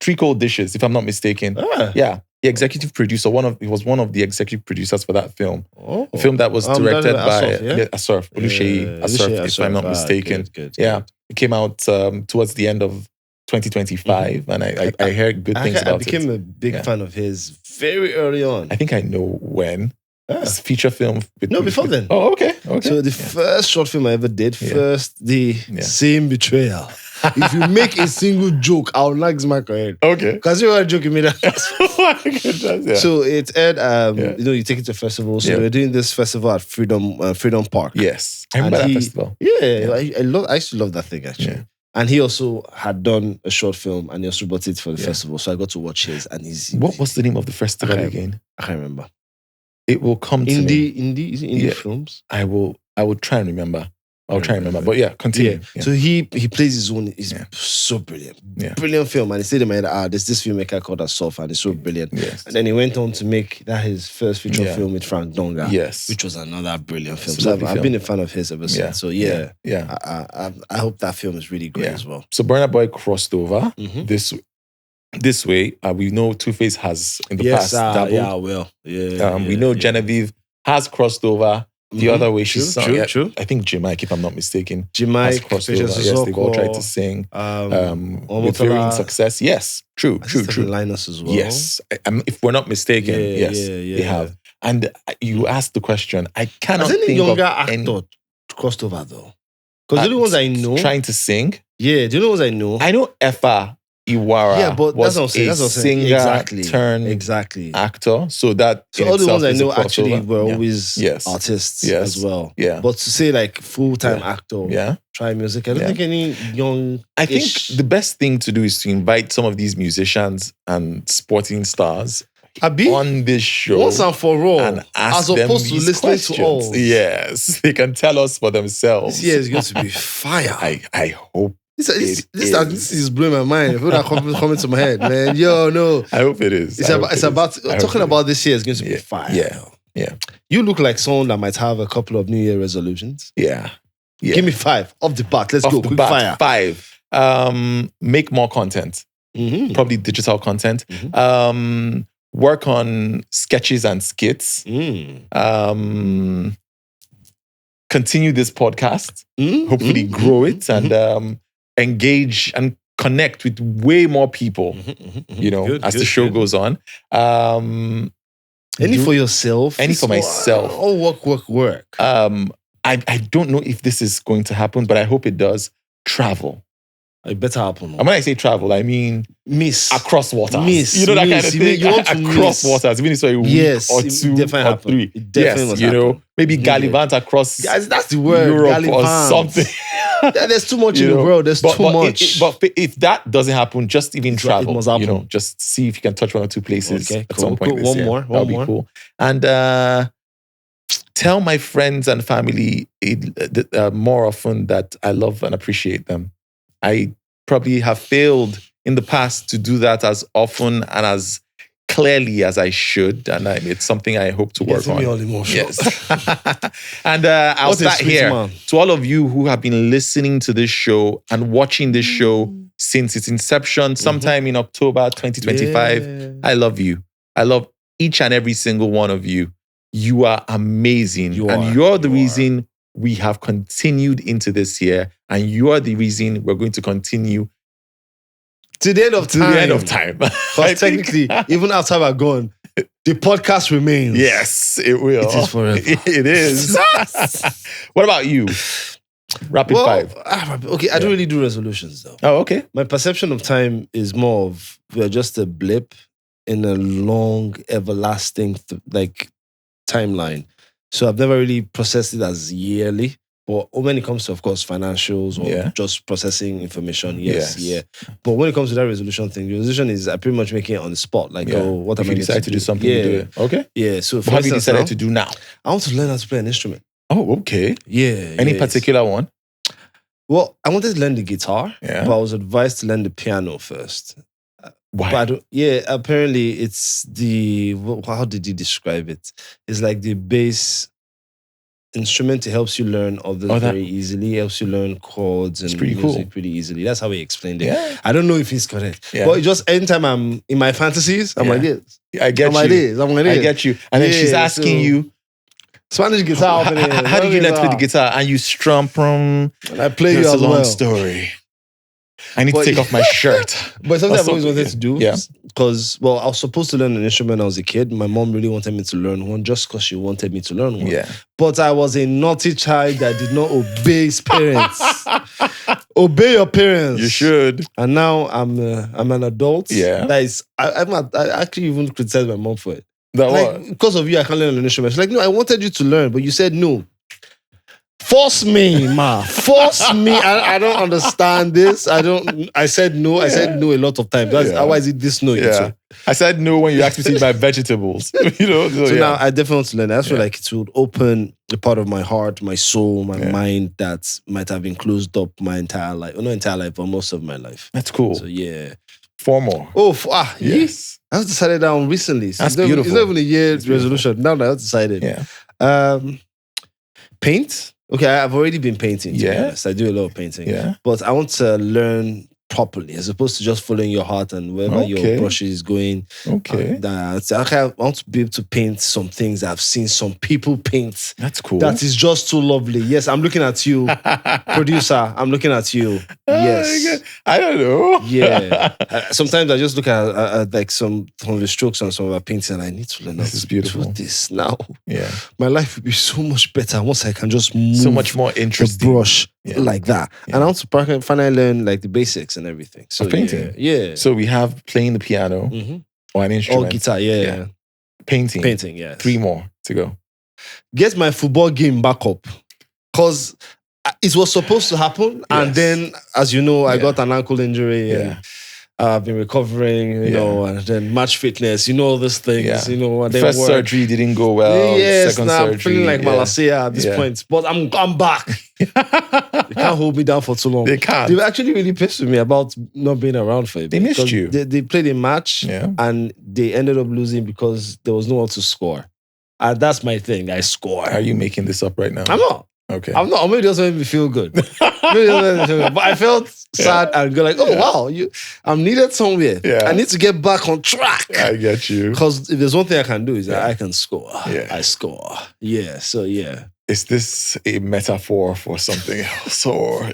Speaker 2: Three Cold Dishes, if I'm not mistaken. Yeah. The executive producer, he was one of the executive producers for that film. A film that was directed by Asaf, Oluseyi Asaf, if I'm not mistaken.
Speaker 1: Good.
Speaker 2: It came out towards the end of 2025, and I heard good things about it.
Speaker 1: I became a big fan of his very early on.
Speaker 2: I think I know when. It's a feature film.
Speaker 1: Before then.
Speaker 2: Oh, okay.
Speaker 1: So the first short film I ever did, the same betrayal. If you make a single joke, I'll lag my head.
Speaker 2: Okay.
Speaker 1: Because you are joking me.
Speaker 2: Yeah.
Speaker 1: So it aired, you take it to a festival. So we're doing this festival at Freedom Park.
Speaker 2: Yes. I remember that festival.
Speaker 1: Yeah. I used to love that thing actually.
Speaker 2: Yeah.
Speaker 1: And he also had done a short film and he also brought it for the festival. So I got to watch his and
Speaker 2: What was the name of the festival again?
Speaker 1: I can't remember.
Speaker 2: It will come to me.
Speaker 1: Is it indie films?
Speaker 2: I will try and remember. I'll try and remember. But continue.
Speaker 1: Yeah. So he plays his own. He's so brilliant.
Speaker 2: Yeah.
Speaker 1: Brilliant film. And he said in my head, there's this filmmaker called Asaf and it's so brilliant.
Speaker 2: Yes.
Speaker 1: And then he went on to make that his first feature film with Frank Donga.
Speaker 2: Yes.
Speaker 1: Which was another brilliant film. So I've been a fan of his ever since. So I hope that film is really great as well.
Speaker 2: So Burna Boy crossed over this way. We know Two-Face has in the past dabbled. We know Genevieve has crossed over. The other way she's sung.
Speaker 1: True.
Speaker 2: I think Jamaica, if I'm not mistaken.
Speaker 1: Jamaica,
Speaker 2: crossed over. Yes, they've all tried to sing. With varying success. Yes, true.
Speaker 1: Linus as well.
Speaker 2: Yes. If we're not mistaken, they have. And you asked the question, I cannot think of any
Speaker 1: younger actor crossed over though. Because the only ones I know...
Speaker 2: Trying to sing?
Speaker 1: Yeah, do you know ones I know?
Speaker 2: I know Effa Iwara
Speaker 1: but
Speaker 2: was
Speaker 1: that's
Speaker 2: a singer turned actor. So
Speaker 1: all the ones I know actually were always artists as well.
Speaker 2: Yeah.
Speaker 1: But to say like full-time actor, try music, I don't think any young...
Speaker 2: I think the best thing to do is to invite some of these musicians and sporting stars on this show
Speaker 1: once and for all,
Speaker 2: and ask
Speaker 1: as
Speaker 2: them
Speaker 1: opposed to listening
Speaker 2: questions.
Speaker 1: to us.
Speaker 2: Yes, they can tell us for themselves.
Speaker 1: This year is going to be fire.
Speaker 2: I hope. This
Speaker 1: is blowing my mind. People are coming to my head, man. Yo, no.
Speaker 2: I hope it is.
Speaker 1: It's about talking about this year is going to be fire.
Speaker 2: Yeah.
Speaker 1: You look like someone that might have a couple of New Year resolutions.
Speaker 2: Yeah.
Speaker 1: Give me 5 off the bat. Let's go. Quick fire.
Speaker 2: 5. Make more content. Probably digital content. Work on sketches and skits. Continue this podcast. Hopefully grow it and engage and connect with way more people, as the show goes on.
Speaker 1: Any for yourself?
Speaker 2: Any for myself.
Speaker 1: Work.
Speaker 2: I don't know if this is going to happen, but I hope it does. Travel.
Speaker 1: It better happen.
Speaker 2: And when I say travel, I mean across waters.
Speaker 1: You
Speaker 2: know that kind of thing?
Speaker 1: You want to
Speaker 2: across waters. Even if it's a week or 2 or 3.
Speaker 1: It definitely
Speaker 2: maybe gallivant across
Speaker 1: that's the word.
Speaker 2: Europe
Speaker 1: Gallivant.
Speaker 2: or something.
Speaker 1: There's too much in the world. There's too much.
Speaker 2: But if that doesn't happen, just even travel. It must happen. Just see if you can touch one or two places at some point.
Speaker 1: One more.
Speaker 2: That'll be cool. And tell my friends and family more often that I love and appreciate them. I probably have failed in the past to do that as often and as clearly as I should, and it's something I hope to work on.
Speaker 1: Me all emotional.
Speaker 2: Yes. And I'll start here. Man. To all of you who have been listening to this show and watching this show since its inception, sometime in October 2025, I love you. I love each and every single one of you. You are amazing. You're the reason we have continued into this year, and you are the reason we're going to continue
Speaker 1: to the end of time.
Speaker 2: To the end of time.
Speaker 1: Because technically, even after we're gone, the podcast remains.
Speaker 2: Yes, it will.
Speaker 1: It is forever.
Speaker 2: It is. What about you? Rapid five.
Speaker 1: Okay, I don't really do resolutions though.
Speaker 2: Oh, okay.
Speaker 1: My perception of time is more of we're just a blip in a long, everlasting timeline. So I've never really processed it as yearly. But when it comes to, of course, financials or just processing information, yes. But when it comes to that resolution thing, the resolution is I pretty much making it on the spot. Like, what am I
Speaker 2: decide to do something, you do it. Okay.
Speaker 1: Yeah. So
Speaker 2: what have you decided to do now?
Speaker 1: I want to learn how to play an instrument.
Speaker 2: Oh, okay.
Speaker 1: Yeah.
Speaker 2: Any particular one?
Speaker 1: Well, I wanted to learn the guitar,
Speaker 2: but
Speaker 1: I was advised to learn the piano first.
Speaker 2: Why?
Speaker 1: But apparently it's how did he describe it? It's like the bass instrument. It helps you learn others very easily. It helps you learn chords and music pretty easily. That's how he explained it.
Speaker 2: Yeah.
Speaker 1: I don't know if he's correct. Yeah. But just anytime I'm in my fantasies, I'm like this.
Speaker 2: I get you.
Speaker 1: I'm like this.
Speaker 2: I get you. And then she's asking you,
Speaker 1: Spanish guitar.
Speaker 2: How did you learn to play the guitar? And you strum from...
Speaker 1: And I play you as well.
Speaker 2: It's a long story. I need to take off my shirt.
Speaker 1: But something I've always wanted to do, because, I was supposed to learn an instrument when I was a kid. My mom really wanted me to learn one just because she wanted me to learn one.
Speaker 2: Yeah.
Speaker 1: But I was a naughty child that did not obey his parents. Obey your parents.
Speaker 2: You should.
Speaker 1: And now I'm an adult.
Speaker 2: Yeah.
Speaker 1: That is, I actually even criticized my mom for it.
Speaker 2: What?
Speaker 1: Because of you, I can't learn an instrument. She's like, no, I wanted you to learn, but you said no. Force me, ma. Force me. I don't understand this. I said no. I said no a lot of times. Why is it this no?
Speaker 2: Yeah. I said no when you asked me to eat my vegetables.
Speaker 1: Now I definitely want to learn. I feel like it would open a part of my heart, my soul, my mind that might have been closed up my entire life. Well, not entire life, but most of my life.
Speaker 2: That's cool.
Speaker 1: So yeah.
Speaker 2: 4 more.
Speaker 1: Yes. I just decided that recently.
Speaker 2: That's beautiful.
Speaker 1: It's not even a year's resolution. Now that I decided.
Speaker 2: Yeah.
Speaker 1: Paint. Okay, I've already been painting, to be honest. I do a lot of painting.
Speaker 2: Yeah.
Speaker 1: But I want to learn properly as opposed to just following your heart and wherever your brush is going.
Speaker 2: Okay.
Speaker 1: I want to be able to paint some things I've seen some people paint.
Speaker 2: That's cool.
Speaker 1: That is just too lovely. Yes, I'm looking at you. Producer, I'm looking at you. Yes.
Speaker 2: I don't know.
Speaker 1: Yeah. Sometimes I just look at like some of the strokes on some of our paintings and I need to learn how to do this now.
Speaker 2: Yeah.
Speaker 1: My life would be so much better once I can just move
Speaker 2: so much more interesting.
Speaker 1: The brush like that. Yeah. And I want to finally learn like the basics and everything. So
Speaker 2: of painting.
Speaker 1: Yeah.
Speaker 2: So we have playing the piano or an instrument.
Speaker 1: Or guitar, yeah.
Speaker 2: Painting.
Speaker 1: Painting, yeah.
Speaker 2: 3 more to go.
Speaker 1: Get my football game back up. Because it was supposed to happen. And then, as you know, I got an ankle injury. And I've been recovering, you know, and then match fitness, all these things, And then
Speaker 2: first surgery didn't go well.
Speaker 1: Yes,
Speaker 2: second surgery.
Speaker 1: I'm feeling like Malasia at this point. But I'm back. They can't hold me down for too long.
Speaker 2: They can't.
Speaker 1: They were actually really pissed with me about not being around for it.
Speaker 2: They missed you.
Speaker 1: They played a match and they ended up losing because there was no one to score. And that's my thing. I score.
Speaker 2: Are you making this up right now?
Speaker 1: I'm not.
Speaker 2: Okay.
Speaker 1: I'm not. Or maybe it doesn't make me feel good. But I felt sad and go like, wow, I'm needed somewhere.
Speaker 2: Yeah.
Speaker 1: I need to get back on track.
Speaker 2: I get you.
Speaker 1: Because if there's one thing I can do is that I can score.
Speaker 2: Yeah.
Speaker 1: I score. Yeah. So yeah.
Speaker 2: Is this a metaphor for something else, or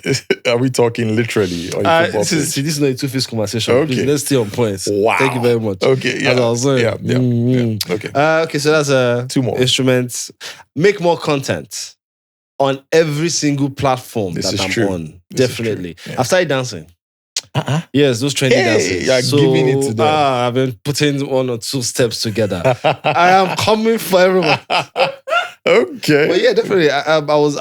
Speaker 2: are we talking literally?
Speaker 1: This is not a two-faced conversation.
Speaker 2: Okay.
Speaker 1: Please, let's stay on point.
Speaker 2: Wow.
Speaker 1: Thank you very much.
Speaker 2: Okay,
Speaker 1: As I was saying.
Speaker 2: Yeah. Okay.
Speaker 1: Okay, so that's
Speaker 2: 2 more.
Speaker 1: Instruments. Make more content on every single platform
Speaker 2: This
Speaker 1: that
Speaker 2: is
Speaker 1: I'm
Speaker 2: true.
Speaker 1: on.
Speaker 2: This
Speaker 1: Definitely.
Speaker 2: Yeah.
Speaker 1: I've started dancing. Yes, those trendy dances.
Speaker 2: You're giving it to them.
Speaker 1: I've been putting 1 or 2 steps together. I am coming for everyone.
Speaker 2: Okay.
Speaker 1: But yeah, definitely. I was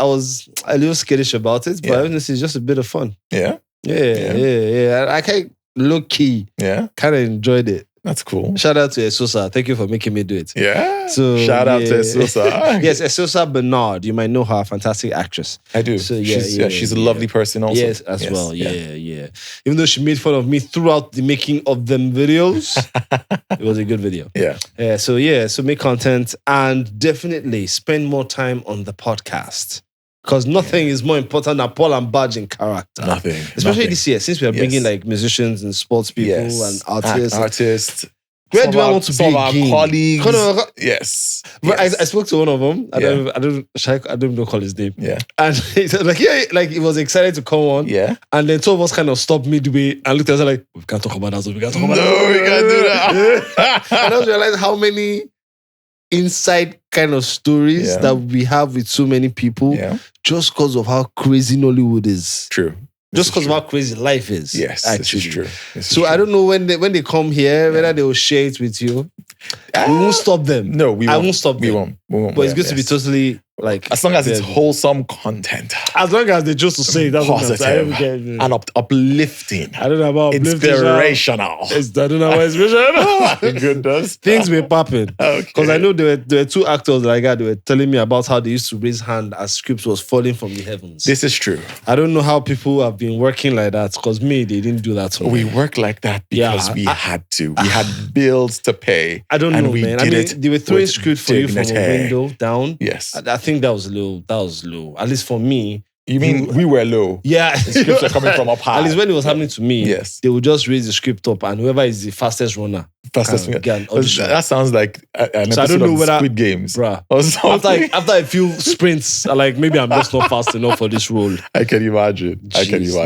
Speaker 1: a little skittish about it, but honestly, it's just a bit of fun.
Speaker 2: Yeah.
Speaker 1: Yeah. I kind of low key.
Speaker 2: Yeah.
Speaker 1: Kind of enjoyed it.
Speaker 2: That's cool.
Speaker 1: Shout out to Esosa. Thank you for making me do it.
Speaker 2: Yeah.
Speaker 1: So
Speaker 2: shout out to Esosa.
Speaker 1: Yes, Esosa Bernard. You might know her, fantastic actress.
Speaker 2: I do. So she's a lovely person also.
Speaker 1: Yes, as well. Yeah. Even though she made fun of me throughout the making of them videos, it was a good video.
Speaker 2: Yeah.
Speaker 1: So make content and definitely spend more time on the podcast. Because nothing is more important than Paul and Baaj in character.
Speaker 2: Nothing.
Speaker 1: Especially this year, since we are bringing like musicians and sports people and artists. Where do I want to be
Speaker 2: some of our colleagues.
Speaker 1: Yes.
Speaker 2: But
Speaker 1: I spoke to one of them. I don't even call his name.
Speaker 2: Yeah.
Speaker 1: And he said like he was excited to come on.
Speaker 2: Yeah.
Speaker 1: And then two of us kind of stopped midway and looked at us like, we can't talk about that. We can't talk about that.
Speaker 2: No, we can't do that.
Speaker 1: And I just realized how many inside kind of stories that we have with so many people just because of how crazy Nollywood is.
Speaker 2: True.
Speaker 1: Just because of how crazy life is.
Speaker 2: Yes, actually. This is true.
Speaker 1: So I don't know when they come here, whether they will share it with you. We won't stop them.
Speaker 2: No, we won't.
Speaker 1: I won't stop them.
Speaker 2: We won't.
Speaker 1: But it's good to be totally like...
Speaker 2: As long as it's wholesome content.
Speaker 1: As long as they choose to say that's
Speaker 2: positive and uplifting.
Speaker 1: I don't know about
Speaker 2: inspirational.
Speaker 1: I don't know about inspirational.
Speaker 2: Oh my goodness.
Speaker 1: Things were popping.
Speaker 2: Okay.
Speaker 1: Because I know there were two actors that I got, they were telling me about how they used to raise hand as scripts was falling from the heavens.
Speaker 2: This is true.
Speaker 1: I don't know how people have been working like that because they didn't do that to me.
Speaker 2: We work like that because we had to. We had bills to pay.
Speaker 1: I don't know, man. I mean, they were throwing script for you from a window down.
Speaker 2: Yes.
Speaker 1: I think that was low. At least for me.
Speaker 2: You mean we were low?
Speaker 1: Yeah.
Speaker 2: The scripts are coming from up high.
Speaker 1: At least when it was happening to me, they would just raise the script up and whoever is the fastest runner.
Speaker 2: That sounds like an episode of Squid Games.
Speaker 1: Bruh. After a few sprints, like maybe I'm just not fast enough for this role.
Speaker 2: I can imagine.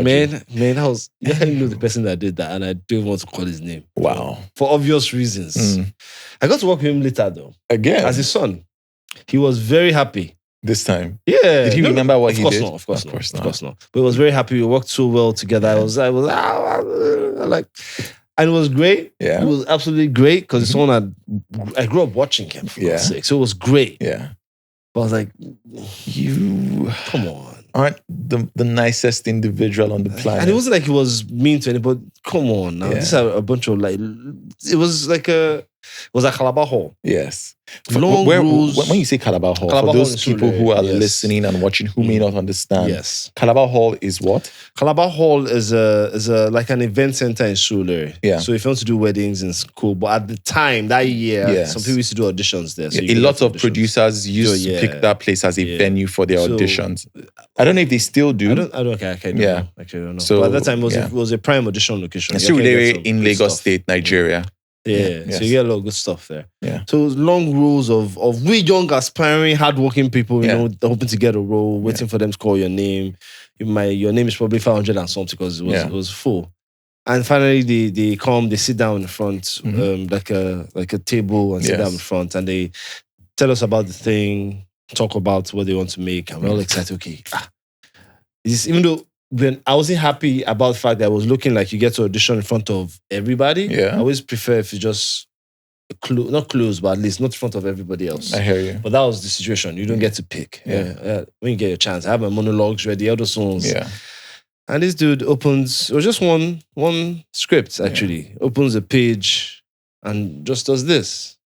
Speaker 1: Man, I was the person that did that and I don't want to call his name.
Speaker 2: Wow.
Speaker 1: For obvious reasons. I got to work with him later though.
Speaker 2: Again.
Speaker 1: As his son. He was very happy.
Speaker 2: This time?
Speaker 1: Yeah.
Speaker 2: Did he remember what he did?
Speaker 1: Of course not. But he was very happy. We worked so well together. I was like, and it was great.
Speaker 2: Yeah.
Speaker 1: It was absolutely great because it's someone I grew up watching him for God's sake. So it was great.
Speaker 2: Yeah.
Speaker 1: But I was like,
Speaker 2: you
Speaker 1: come on.
Speaker 2: Aren't the nicest individual on the planet.
Speaker 1: And it wasn't like he was mean to anybody. Come on now. These are a bunch of like, it was like Calabar Hall.
Speaker 2: Yes.
Speaker 1: Long rules.
Speaker 2: When you say Calabar Hall, for those people who are listening and watching who may not understand, Calabar Hall is what? Calabar
Speaker 1: Hall is a like an event center in Surulere.
Speaker 2: Yeah.
Speaker 1: So if you want to do weddings in school, but at the time, that year, some people used to do auditions there. So
Speaker 2: a lot of producers used to pick that place as a venue for their auditions. I don't know if they still do.
Speaker 1: I don't know. Actually, I don't know. So, but at that time, it was a prime audition location.
Speaker 2: Surulere in Lagos State, Nigeria.
Speaker 1: Yeah, so you get a lot of good stuff there.
Speaker 2: Yeah.
Speaker 1: So long rules of we young, aspiring, hardworking people, you know, hoping to get a role, waiting for them to call your name. Your name is probably 500 and something because it was full. And finally, they come, they sit down in front, like a table, and sit down in front, and they tell us about the thing, talk about what they want to make, and we're all excited. Okay, even though. Then I wasn't happy about the fact that I was looking like you get to audition in front of everybody.
Speaker 2: Yeah.
Speaker 1: I always prefer if you just not close, but at least not in front of everybody else.
Speaker 2: I hear you.
Speaker 1: But that was the situation. You don't get to pick. When you get your chance. I have my monologues ready, other songs.
Speaker 2: Yeah.
Speaker 1: And this dude opens, it was just one script actually. Opens a page and just does this.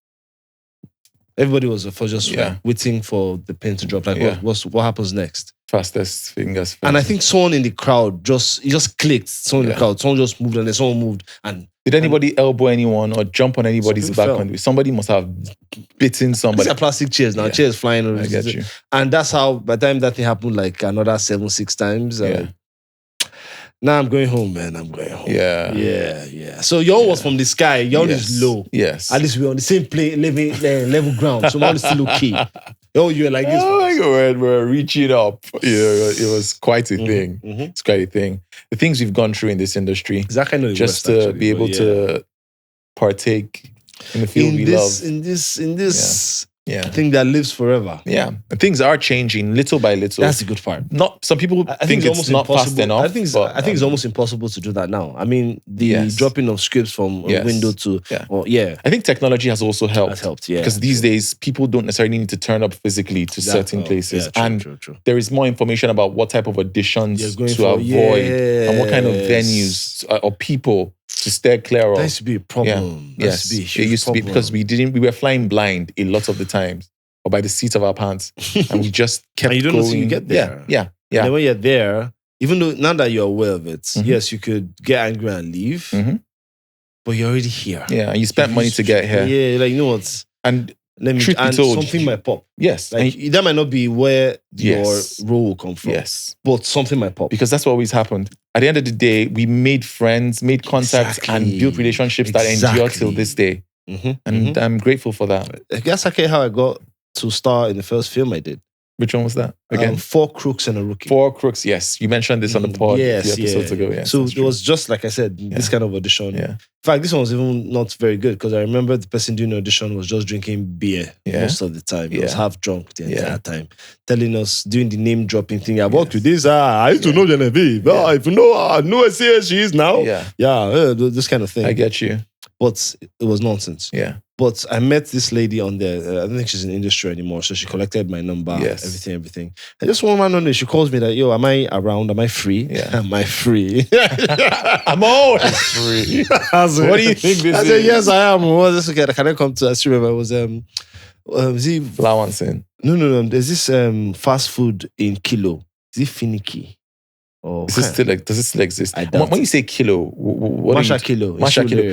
Speaker 1: Everybody was just waiting for the pen to drop. Like what happens next?
Speaker 2: Fastest fingers.
Speaker 1: And I think someone in the crowd just clicked. Someone in the crowd. Someone just moved and then someone moved. And
Speaker 2: did anybody elbow anyone or jump on anybody's back? Somebody must have bitten somebody.
Speaker 1: These are plastic chairs now. Chairs flying.
Speaker 2: I get you.
Speaker 1: And that's how, by the time that thing happened, like another 7-6 times. Now I'm going home, man. I'm going home. Yeah. So Yon was from the sky. Yon is low.
Speaker 2: Yes.
Speaker 1: At least we're on the same level ground. So mine is still okay. You were like this.
Speaker 2: Oh my God, we're reaching up. It was quite a thing. It's quite a thing. The things we've gone through in this industry.
Speaker 1: Exactly.
Speaker 2: Just to be able to partake in the field we love.
Speaker 1: In this
Speaker 2: Yeah.
Speaker 1: I think that lives forever.
Speaker 2: Yeah. And things are changing little by little.
Speaker 1: That's the good part.
Speaker 2: Not some people think it's not fast enough.
Speaker 1: I think it's almost impossible to do that now. I mean, the dropping of scripts from a window to I
Speaker 2: think technology has also helped.
Speaker 1: Has helped, yeah.
Speaker 2: Because these days people don't necessarily need to turn up physically to certain places. True. There is more information about what type of auditions to avoid and what kind of venues or people to stay clear of.
Speaker 1: That used to be a problem.
Speaker 2: Yeah. Yes. It used to be because we were flying blind a lot of the times or by the seat of our pants. And we just kept
Speaker 1: and you don't
Speaker 2: going.
Speaker 1: know till you get there.
Speaker 2: Yeah.
Speaker 1: And then when you're there, even though now that you're aware of it, yes, you could get angry and leave, but you're already here.
Speaker 2: Yeah, and you spent money to get here.
Speaker 1: Yeah, like, you know what?
Speaker 2: And truth be told,
Speaker 1: something might pop.
Speaker 2: Yes.
Speaker 1: Like, that might not be where your role will come from.
Speaker 2: Yes.
Speaker 1: But something might pop.
Speaker 2: Because that's what always happened. At the end of the day, we made friends, made contacts, and built relationships that endure till this day. And I'm grateful for that.
Speaker 1: That's okay how I got to star in the first film I did.
Speaker 2: Which one was that? Again?
Speaker 1: 4 Crooks and a Rookie.
Speaker 2: 4 Crooks, yes. You mentioned this on the pod a few episodes ago. Yes,
Speaker 1: so it was just, like I said, this kind of audition. Yeah. In fact, this one was even not very good because I remember the person doing the audition was just drinking beer most of the time. He was half drunk the entire time. Telling us, doing the name dropping thing. I worked with this. I used to know Genevieve. If you know, I know as she is now. This kind of thing.
Speaker 2: I get you.
Speaker 1: But it was nonsense.
Speaker 2: Yeah.
Speaker 1: But I met this lady on there. I don't think she's in the industry anymore. So she collected my number, everything. And just one random day, she calls me that, yo, am I around? Am I free?
Speaker 2: Yeah.
Speaker 1: Am I free?
Speaker 2: I'm always free. What do you think this is?
Speaker 1: I said, yes, I am. What was this again? Can I come to? I still remember it was
Speaker 2: Flower.
Speaker 1: No. There's this fast food in Kilo. Is it Finicky?
Speaker 2: Does it still exist? When you say Kilo, what
Speaker 1: Masha Kilo.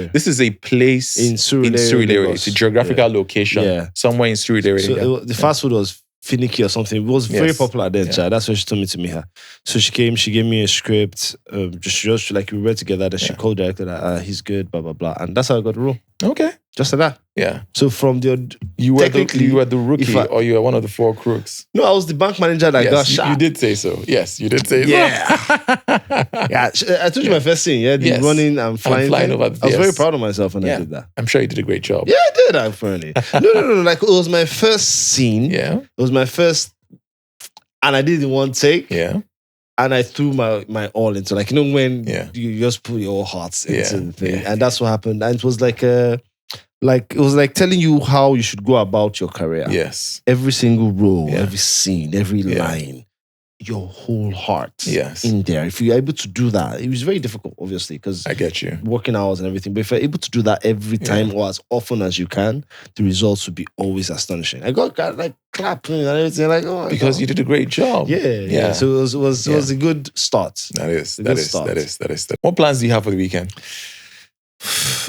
Speaker 2: This is a place in Surulere. It's a geographical location somewhere in Surulere.
Speaker 1: So the fast food was Finicky or something. It was very popular then, child. That's what she told me to meet her. So she came, she gave me a script. Just like we read together. Then she called the director that he's good, blah blah blah, and that's how I got the role.
Speaker 2: Okay,
Speaker 1: just like that.
Speaker 2: Yeah.
Speaker 1: So from
Speaker 2: you were the rookie, or you were one of the 4 crooks.
Speaker 1: No, I was the bank manager that got shot.
Speaker 2: You did say so. Yes, you did say so.
Speaker 1: Yeah, I told you my first scene. Yeah, the running and flying over. I was very proud of myself when I did that.
Speaker 2: I'm sure you did a great job.
Speaker 1: Yeah, I did. Apparently. No. Like it was my first scene.
Speaker 2: Yeah.
Speaker 1: It was my first, and I did it in one take.
Speaker 2: Yeah.
Speaker 1: And I threw my all into, like, you know, when you just put your hearts into the thing. And that's what happened. And it was like it was like telling you how you should go about your career.
Speaker 2: Yes.
Speaker 1: Every single role, every scene, every line, your whole heart in there. If you're able to do that, it was very difficult, obviously, because
Speaker 2: I get you.
Speaker 1: Working hours and everything. But if you're able to do that every time or as often as you can, the results would be always astonishing. I got like clapping and everything, like, oh,
Speaker 2: because you did a great job.
Speaker 1: Yeah. So it was a good start.
Speaker 2: That is. What plans do you have for the weekend?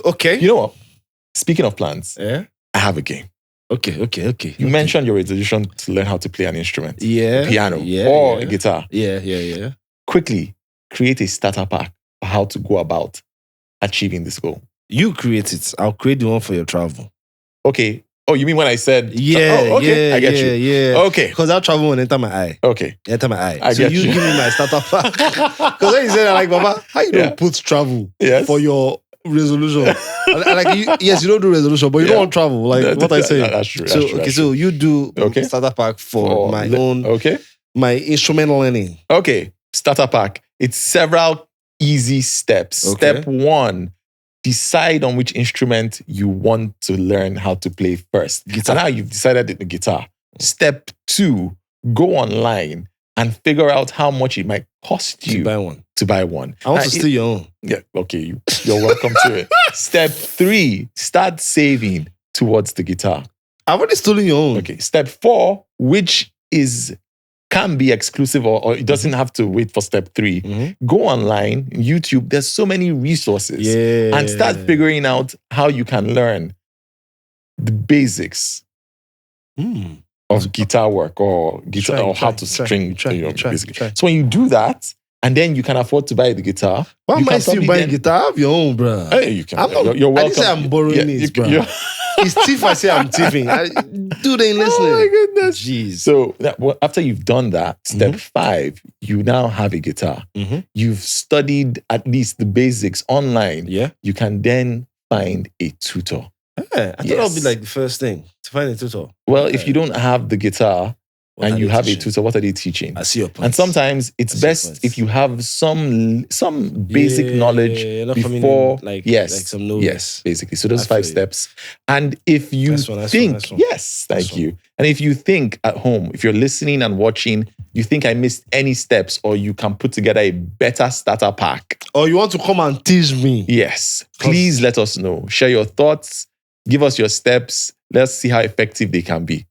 Speaker 1: Okay.
Speaker 2: You know what? Speaking of plans, I have a game.
Speaker 1: Okay.
Speaker 2: You mentioned your resolution to learn how to play an instrument.
Speaker 1: Yeah.
Speaker 2: Piano or a guitar.
Speaker 1: Yeah.
Speaker 2: Quickly, create a starter pack for how to go about achieving this goal.
Speaker 1: You create it. I'll create the one for your travel.
Speaker 2: Okay. Oh, you mean when I said...
Speaker 1: okay.
Speaker 2: I get you.
Speaker 1: Yeah.
Speaker 2: Okay.
Speaker 1: Because that travel will enter my eye.
Speaker 2: Okay.
Speaker 1: Enter my eye.
Speaker 2: I get
Speaker 1: you give me my starter pack. Because when you say that, like, Baba, how you don't put travel for your resolution? You don't do resolution, but you don't want travel. Like what I say.
Speaker 2: That's true.
Speaker 1: So you do starter pack for my own.
Speaker 2: Okay.
Speaker 1: My instrument learning.
Speaker 2: Okay. Starter pack. It's several easy steps.
Speaker 1: Okay.
Speaker 2: Step 1, decide on which instrument you want to learn how to play first.
Speaker 1: Guitar.
Speaker 2: And now you've decided the guitar. Step 2, go online and figure out how much it might cost you to buy one.
Speaker 1: I want to steal your own.
Speaker 2: Yeah, okay. You're welcome to it. Step 3, start saving towards the guitar.
Speaker 1: I've already stolen your own.
Speaker 2: Okay. Step 4, which can be exclusive or it doesn't have to wait for step 3. Go online, YouTube, there's so many resources. And start figuring out how you can learn the basics of guitar work or how to string. So when you do that, and then you can afford to buy the guitar.
Speaker 1: Why am I still buying guitar? I have your own, bro.
Speaker 2: Hey, you can. You're welcome.
Speaker 1: I didn't say I'm borrowing it, bro. It's thief. I say I'm thieving. Dude ain't listening.
Speaker 2: Oh my goodness.
Speaker 1: Jeez.
Speaker 2: So after you've done that, step 5, you now have a guitar. You've studied at least the basics online.
Speaker 1: Yeah.
Speaker 2: You can then find a tutor.
Speaker 1: I thought that would be like the first thing to find a tutor.
Speaker 2: Well, if you don't have the guitar and you have a tutor, what are they teaching?
Speaker 1: I see your point.
Speaker 2: And sometimes it's best if you have some basic knowledge before, like some notes. Yes, basically. So those 5 steps. And if you think, thank you. And if you think at home, if you're listening and watching, you think I missed any steps, or you can put together a better starter pack,
Speaker 1: or you want to come and teach me,
Speaker 2: yes, please let us know. Share your thoughts. Give us your steps. Let's see how effective they can be.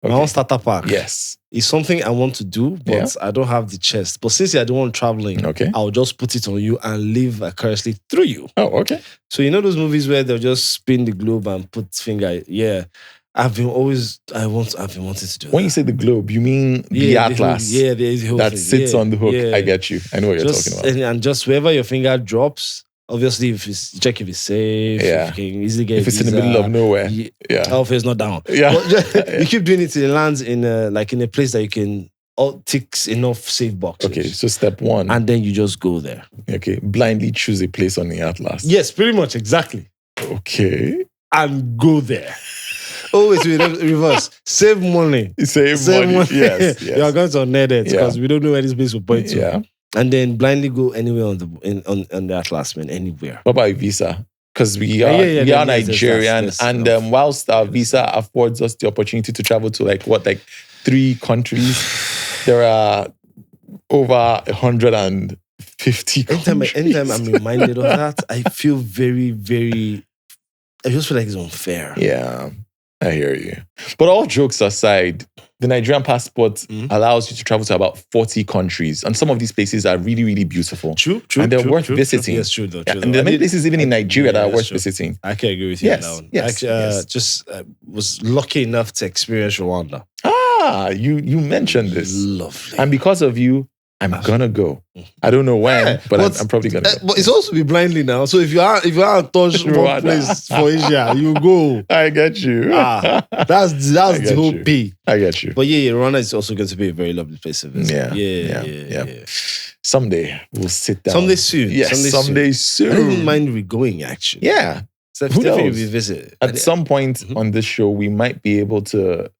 Speaker 1: Okay. My own starter pack.
Speaker 2: Yes.
Speaker 1: It's something I want to do, but I don't have the chest. But since I don't want traveling, I'll just put it on you and live vicariously through you.
Speaker 2: Oh, okay.
Speaker 1: So you know those movies where they'll just spin the globe and put finger? Yeah. I've been wanting to do that.
Speaker 2: When you say the globe, you mean the atlas?
Speaker 1: The whole
Speaker 2: that
Speaker 1: thing.
Speaker 2: sits on the hook. Yeah. I get you. I know what you're talking about.
Speaker 1: And just wherever your finger drops, obviously, check if it's safe. If you can easily get
Speaker 2: if it's in the middle of nowhere.
Speaker 1: If it's not down.
Speaker 2: Yeah.
Speaker 1: You keep doing it till it lands in a place that you can ticks enough safe boxes.
Speaker 2: Okay, so step 1.
Speaker 1: And then you just go there.
Speaker 2: Okay, blindly choose a place on the atlas.
Speaker 1: Yes, pretty much, exactly.
Speaker 2: Okay.
Speaker 1: And go there. Always reverse. Save money.
Speaker 2: Save money. Yes.
Speaker 1: You are going to net it because we don't know where this place will point to.
Speaker 2: Yeah.
Speaker 1: And then blindly go anywhere on the atlas, man, anywhere.
Speaker 2: What about a visa? Because we are Nigerian, and whilst our visa affords us the opportunity to travel to 3 countries, there are over 150 countries.
Speaker 1: Anytime I'm reminded of that, I feel very, very. I just feel like it's unfair.
Speaker 2: Yeah, I hear you. But all jokes aside, the Nigerian passport allows you to travel to about 40 countries. And some of these places are really, really beautiful.
Speaker 1: True.
Speaker 2: And they're worth visiting.
Speaker 1: Yes, true though.
Speaker 2: And there are many places even in Nigeria that are worth visiting.
Speaker 1: I can agree with you on that one.
Speaker 2: Yes.
Speaker 1: Just was lucky enough to experience Rwanda.
Speaker 2: You mentioned this.
Speaker 1: Lovely.
Speaker 2: And because of you, I'm gonna go. I don't know when, but I'm probably gonna go.
Speaker 1: But it's also be blindly now. So if you are touch one place for Asia, you go.
Speaker 2: I get you.
Speaker 1: That's the whole P.
Speaker 2: I get you.
Speaker 1: But Rwanda is also going to be a very lovely place to visit.
Speaker 2: Yeah. Someday we'll sit down.
Speaker 1: Someday soon.
Speaker 2: Yes, someday soon.
Speaker 1: I don't mind going actually.
Speaker 2: Yeah.
Speaker 1: So who knows? Revisit.
Speaker 2: At some point on this show, we might be able to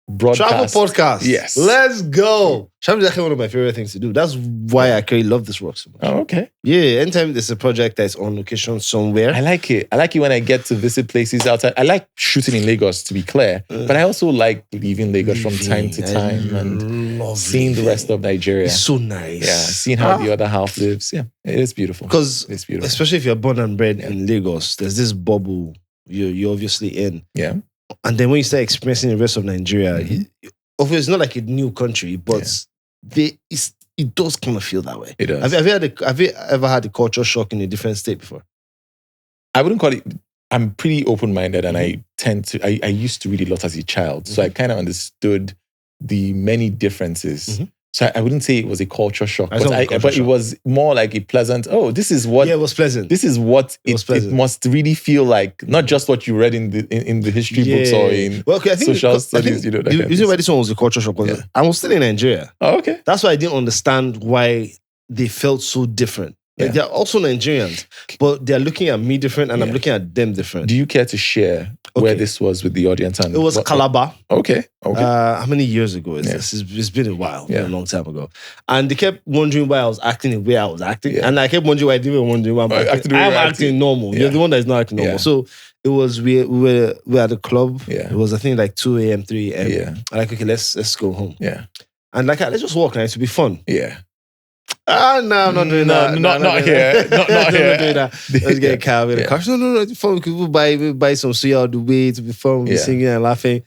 Speaker 2: broadcast.
Speaker 1: Travel podcast.
Speaker 2: Yes.
Speaker 1: Let's go. Travel is actually one of my favorite things to do. That's why I actually love this work so much.
Speaker 2: Oh, okay.
Speaker 1: Yeah, anytime there's a project that's on location somewhere.
Speaker 2: I like it. I like it when I get to visit places outside. I like shooting in Lagos, to be clear. But I also like leaving Lagos from time to time and seeing the rest of Nigeria.
Speaker 1: It's so nice.
Speaker 2: Yeah, seeing how the other half lives. Yeah, it is beautiful.
Speaker 1: Because
Speaker 2: it's beautiful.
Speaker 1: Especially if you're born and bred in Lagos, there's this bubble you're obviously in.
Speaker 2: Yeah.
Speaker 1: And then when you start experiencing the rest of Nigeria, obviously it's not like a new country, but it does kind of feel that way.
Speaker 2: It does.
Speaker 1: Have you ever had a culture shock in a different state before?
Speaker 2: I wouldn't call it. I'm pretty open-minded, and I used to read a lot as a child, so I kind of understood the many differences. So I wouldn't say it was a culture shock, but it was more like a pleasant, this is what...
Speaker 1: Yeah, it was pleasant.
Speaker 2: This is what it must really feel like, not just what you read in the history books or in social studies.
Speaker 1: The reason why this one was a culture shock was I was still in Nigeria.
Speaker 2: Oh, okay.
Speaker 1: That's why I didn't understand why they felt so different. Like they're also Nigerians, but they're looking at me different and I'm looking at them different.
Speaker 2: Do you care to share where this was with the audience? And
Speaker 1: it was Calabar.
Speaker 2: Okay.
Speaker 1: How many years ago is this? It's been a while, a long time ago. And they kept wondering why I was acting the way I was acting. Yeah. And I kept wondering why I didn't even wonder why I'm acting normal. Yeah. You're the one that is not acting normal. So it was, we were at a club. Yeah. It was, I think, like 2 a.m., 3 a.m.
Speaker 2: Yeah.
Speaker 1: I'm like, okay, let's go home.
Speaker 2: Yeah.
Speaker 1: And like, let's just walk, and it would be fun.
Speaker 2: Yeah.
Speaker 1: No, I'm not doing that.
Speaker 2: Not here. Not here.
Speaker 1: Doing that. Let's get a car with a car. No, it's fun. We could buy some suya all the way to be fun. We'll be singing and laughing.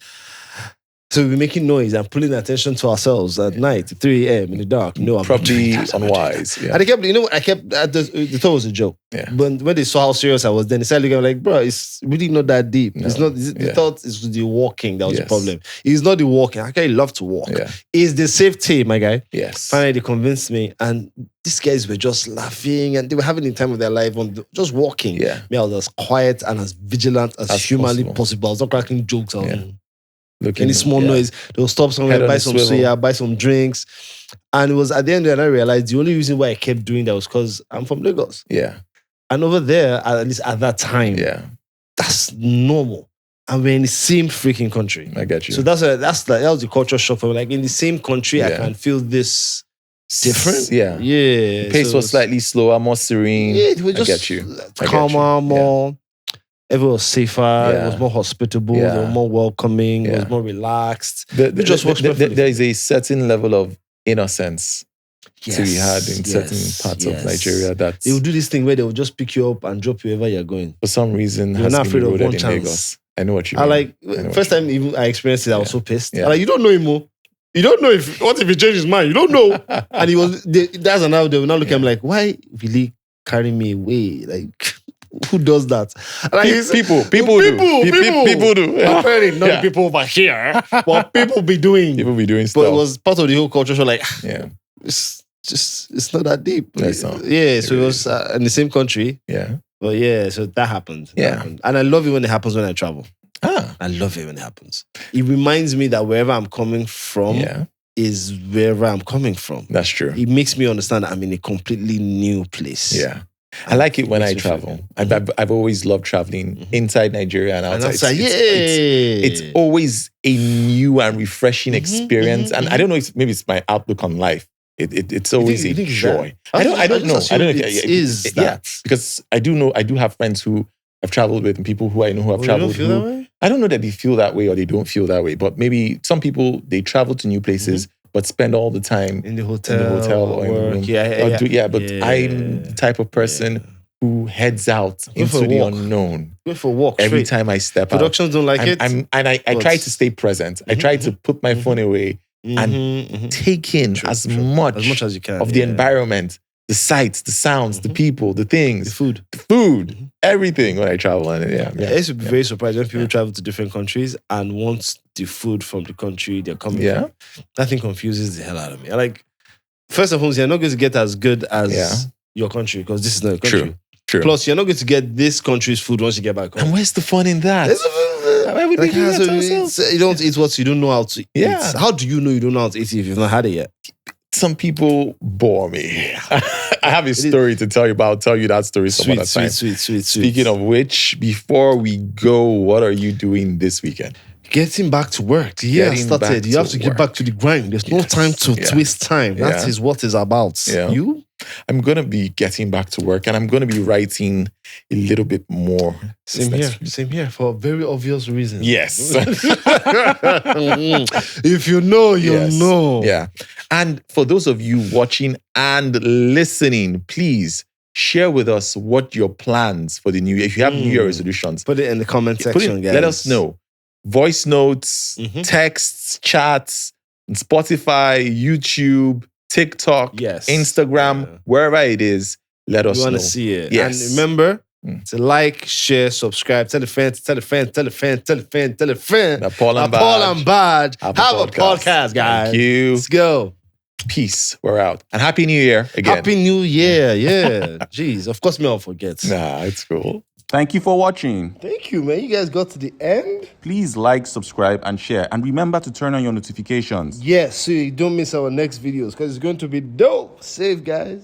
Speaker 1: So we'll be making noise and pulling attention to ourselves at night, 3 a.m. in the dark. No, I'm
Speaker 2: probably unwise. Yeah.
Speaker 1: And they kept, they thought it was a joke.
Speaker 2: Yeah.
Speaker 1: But when they saw how serious I was, then they started looking like, bro, it's really not that deep. No. It's not. They thought it was the walking that was the problem. It's not the walking. I actually love to walk.
Speaker 2: Yeah.
Speaker 1: It's the safety, my guy.
Speaker 2: Yes.
Speaker 1: Finally, they convinced me, and these guys were just laughing and they were having the time of their life on just walking.
Speaker 2: Yeah.
Speaker 1: Me, I was as quiet and as vigilant as humanly possible. I was not cracking jokes on any small noise. They'll stop somewhere, buy some suya, buy some drinks. And it was at the end when I realized the only reason why I kept doing that was because I'm from Lagos.
Speaker 2: Yeah.
Speaker 1: And over there, at least at that time, that's normal. And we're in the same freaking country.
Speaker 2: I get you.
Speaker 1: So that was the culture shock for me. Like, in the same country, I can feel this different.
Speaker 2: Yeah.
Speaker 1: Yeah.
Speaker 2: The pace was slightly slower, more serene.
Speaker 1: Yeah, it was just
Speaker 2: I get you.
Speaker 1: calmer, more... Everyone was safer, it was more hospitable, they were more welcoming, it was more relaxed. It just works perfectly.
Speaker 2: There is a certain level of innocence to be had in certain parts of Nigeria.
Speaker 1: They will do this thing where they will just pick you up and drop you wherever you're going.
Speaker 2: For some reason,
Speaker 1: you're not afraid of one chance.
Speaker 2: Lagos. I know what you mean.
Speaker 1: First time even I experienced it, I was so pissed. Like, you don't know him more. You don't know what if he changed his mind? You don't know. And they will not look at him like, why will he carry me away? Like, who does that?
Speaker 2: People do.
Speaker 1: Apparently, not the people over here, but people be doing
Speaker 2: stuff.
Speaker 1: But it was part of the whole culture. So, like, it's not that deep. So it was in the same country.
Speaker 2: Yeah.
Speaker 1: But so that happened. And I love it when it happens when I travel. I love it when it happens. It reminds me that wherever I'm coming from is wherever I'm coming from.
Speaker 2: That's true.
Speaker 1: It makes me understand that I'm in a completely new place.
Speaker 2: Yeah. I like it when I travel. I've always loved traveling inside Nigeria and outside. It's always a new and refreshing experience. And I don't know if maybe it's my outlook on life. It's always a joy. I don't know.
Speaker 1: It is that.
Speaker 2: Because I do have friends who I've traveled with and people who I know who have traveled with. I don't know that they feel that way or they don't feel that way. But maybe some people, they travel to new places but spend all the time
Speaker 1: in the hotel
Speaker 2: or in the room. But I'm the type of person who heads out into the unknown.
Speaker 1: Go for a walk.
Speaker 2: Every time I step out.
Speaker 1: Productions don't like it.
Speaker 2: I try to stay present. I try to put my phone away and take in as much
Speaker 1: as you can
Speaker 2: of the environment, the sights, the sounds, the people, the things,
Speaker 1: the food,
Speaker 2: everything when I travel. And
Speaker 1: I used to be very surprised when people travel to different countries and want the food from the country they're coming from. That thing confuses the hell out of me. Like, first of all, you're not going to get as good as your country because this is not a country.
Speaker 2: True.
Speaker 1: Plus, you're not going to get this country's food once you get back home.
Speaker 2: And where's the fun in that? Why would we do that to ourselves?
Speaker 1: You don't eat what you don't know how to eat. How do you know you don't know how to eat if you've not had it yet?
Speaker 2: Some people bore me. I have a story to tell you about. I'll tell you that story some other time.
Speaker 1: Sweet.
Speaker 2: Speaking of which, before we go, what are you doing this weekend?
Speaker 1: Getting back to work. You have to get back to the grind. There's no time to twist time. That is what it's about. You?
Speaker 2: I'm going to be getting back to work and I'm going to be writing a little bit more.
Speaker 1: Same here, for very obvious reasons.
Speaker 2: Yes.
Speaker 1: If you know, you know.
Speaker 2: Yeah. And for those of you watching and listening, please share with us what your plans for the new year. If you have New Year resolutions,
Speaker 1: put it in the comment section, guys.
Speaker 2: Let us know. Voice notes, texts, chats, Spotify, YouTube, TikTok, Instagram, wherever it is, let us know.
Speaker 1: We want to see it.
Speaker 2: Yes.
Speaker 1: And remember to like, share, subscribe, tell a friend.
Speaker 2: Now, Paul and
Speaker 1: Baaj have a podcast, guys.
Speaker 2: Thank you.
Speaker 1: Let's go.
Speaker 2: Peace. We're out. And Happy New Year again.
Speaker 1: Happy New Year. Yeah. Jeez. Of course, me I'll forget.
Speaker 2: Nah, it's cool.
Speaker 3: Thank you for watching.
Speaker 1: Thank you, man. You guys got to the end.
Speaker 3: Please like, subscribe, and share. And remember to turn on your notifications.
Speaker 1: Yes, so you don't miss our next videos because it's going to be dope. Save, guys.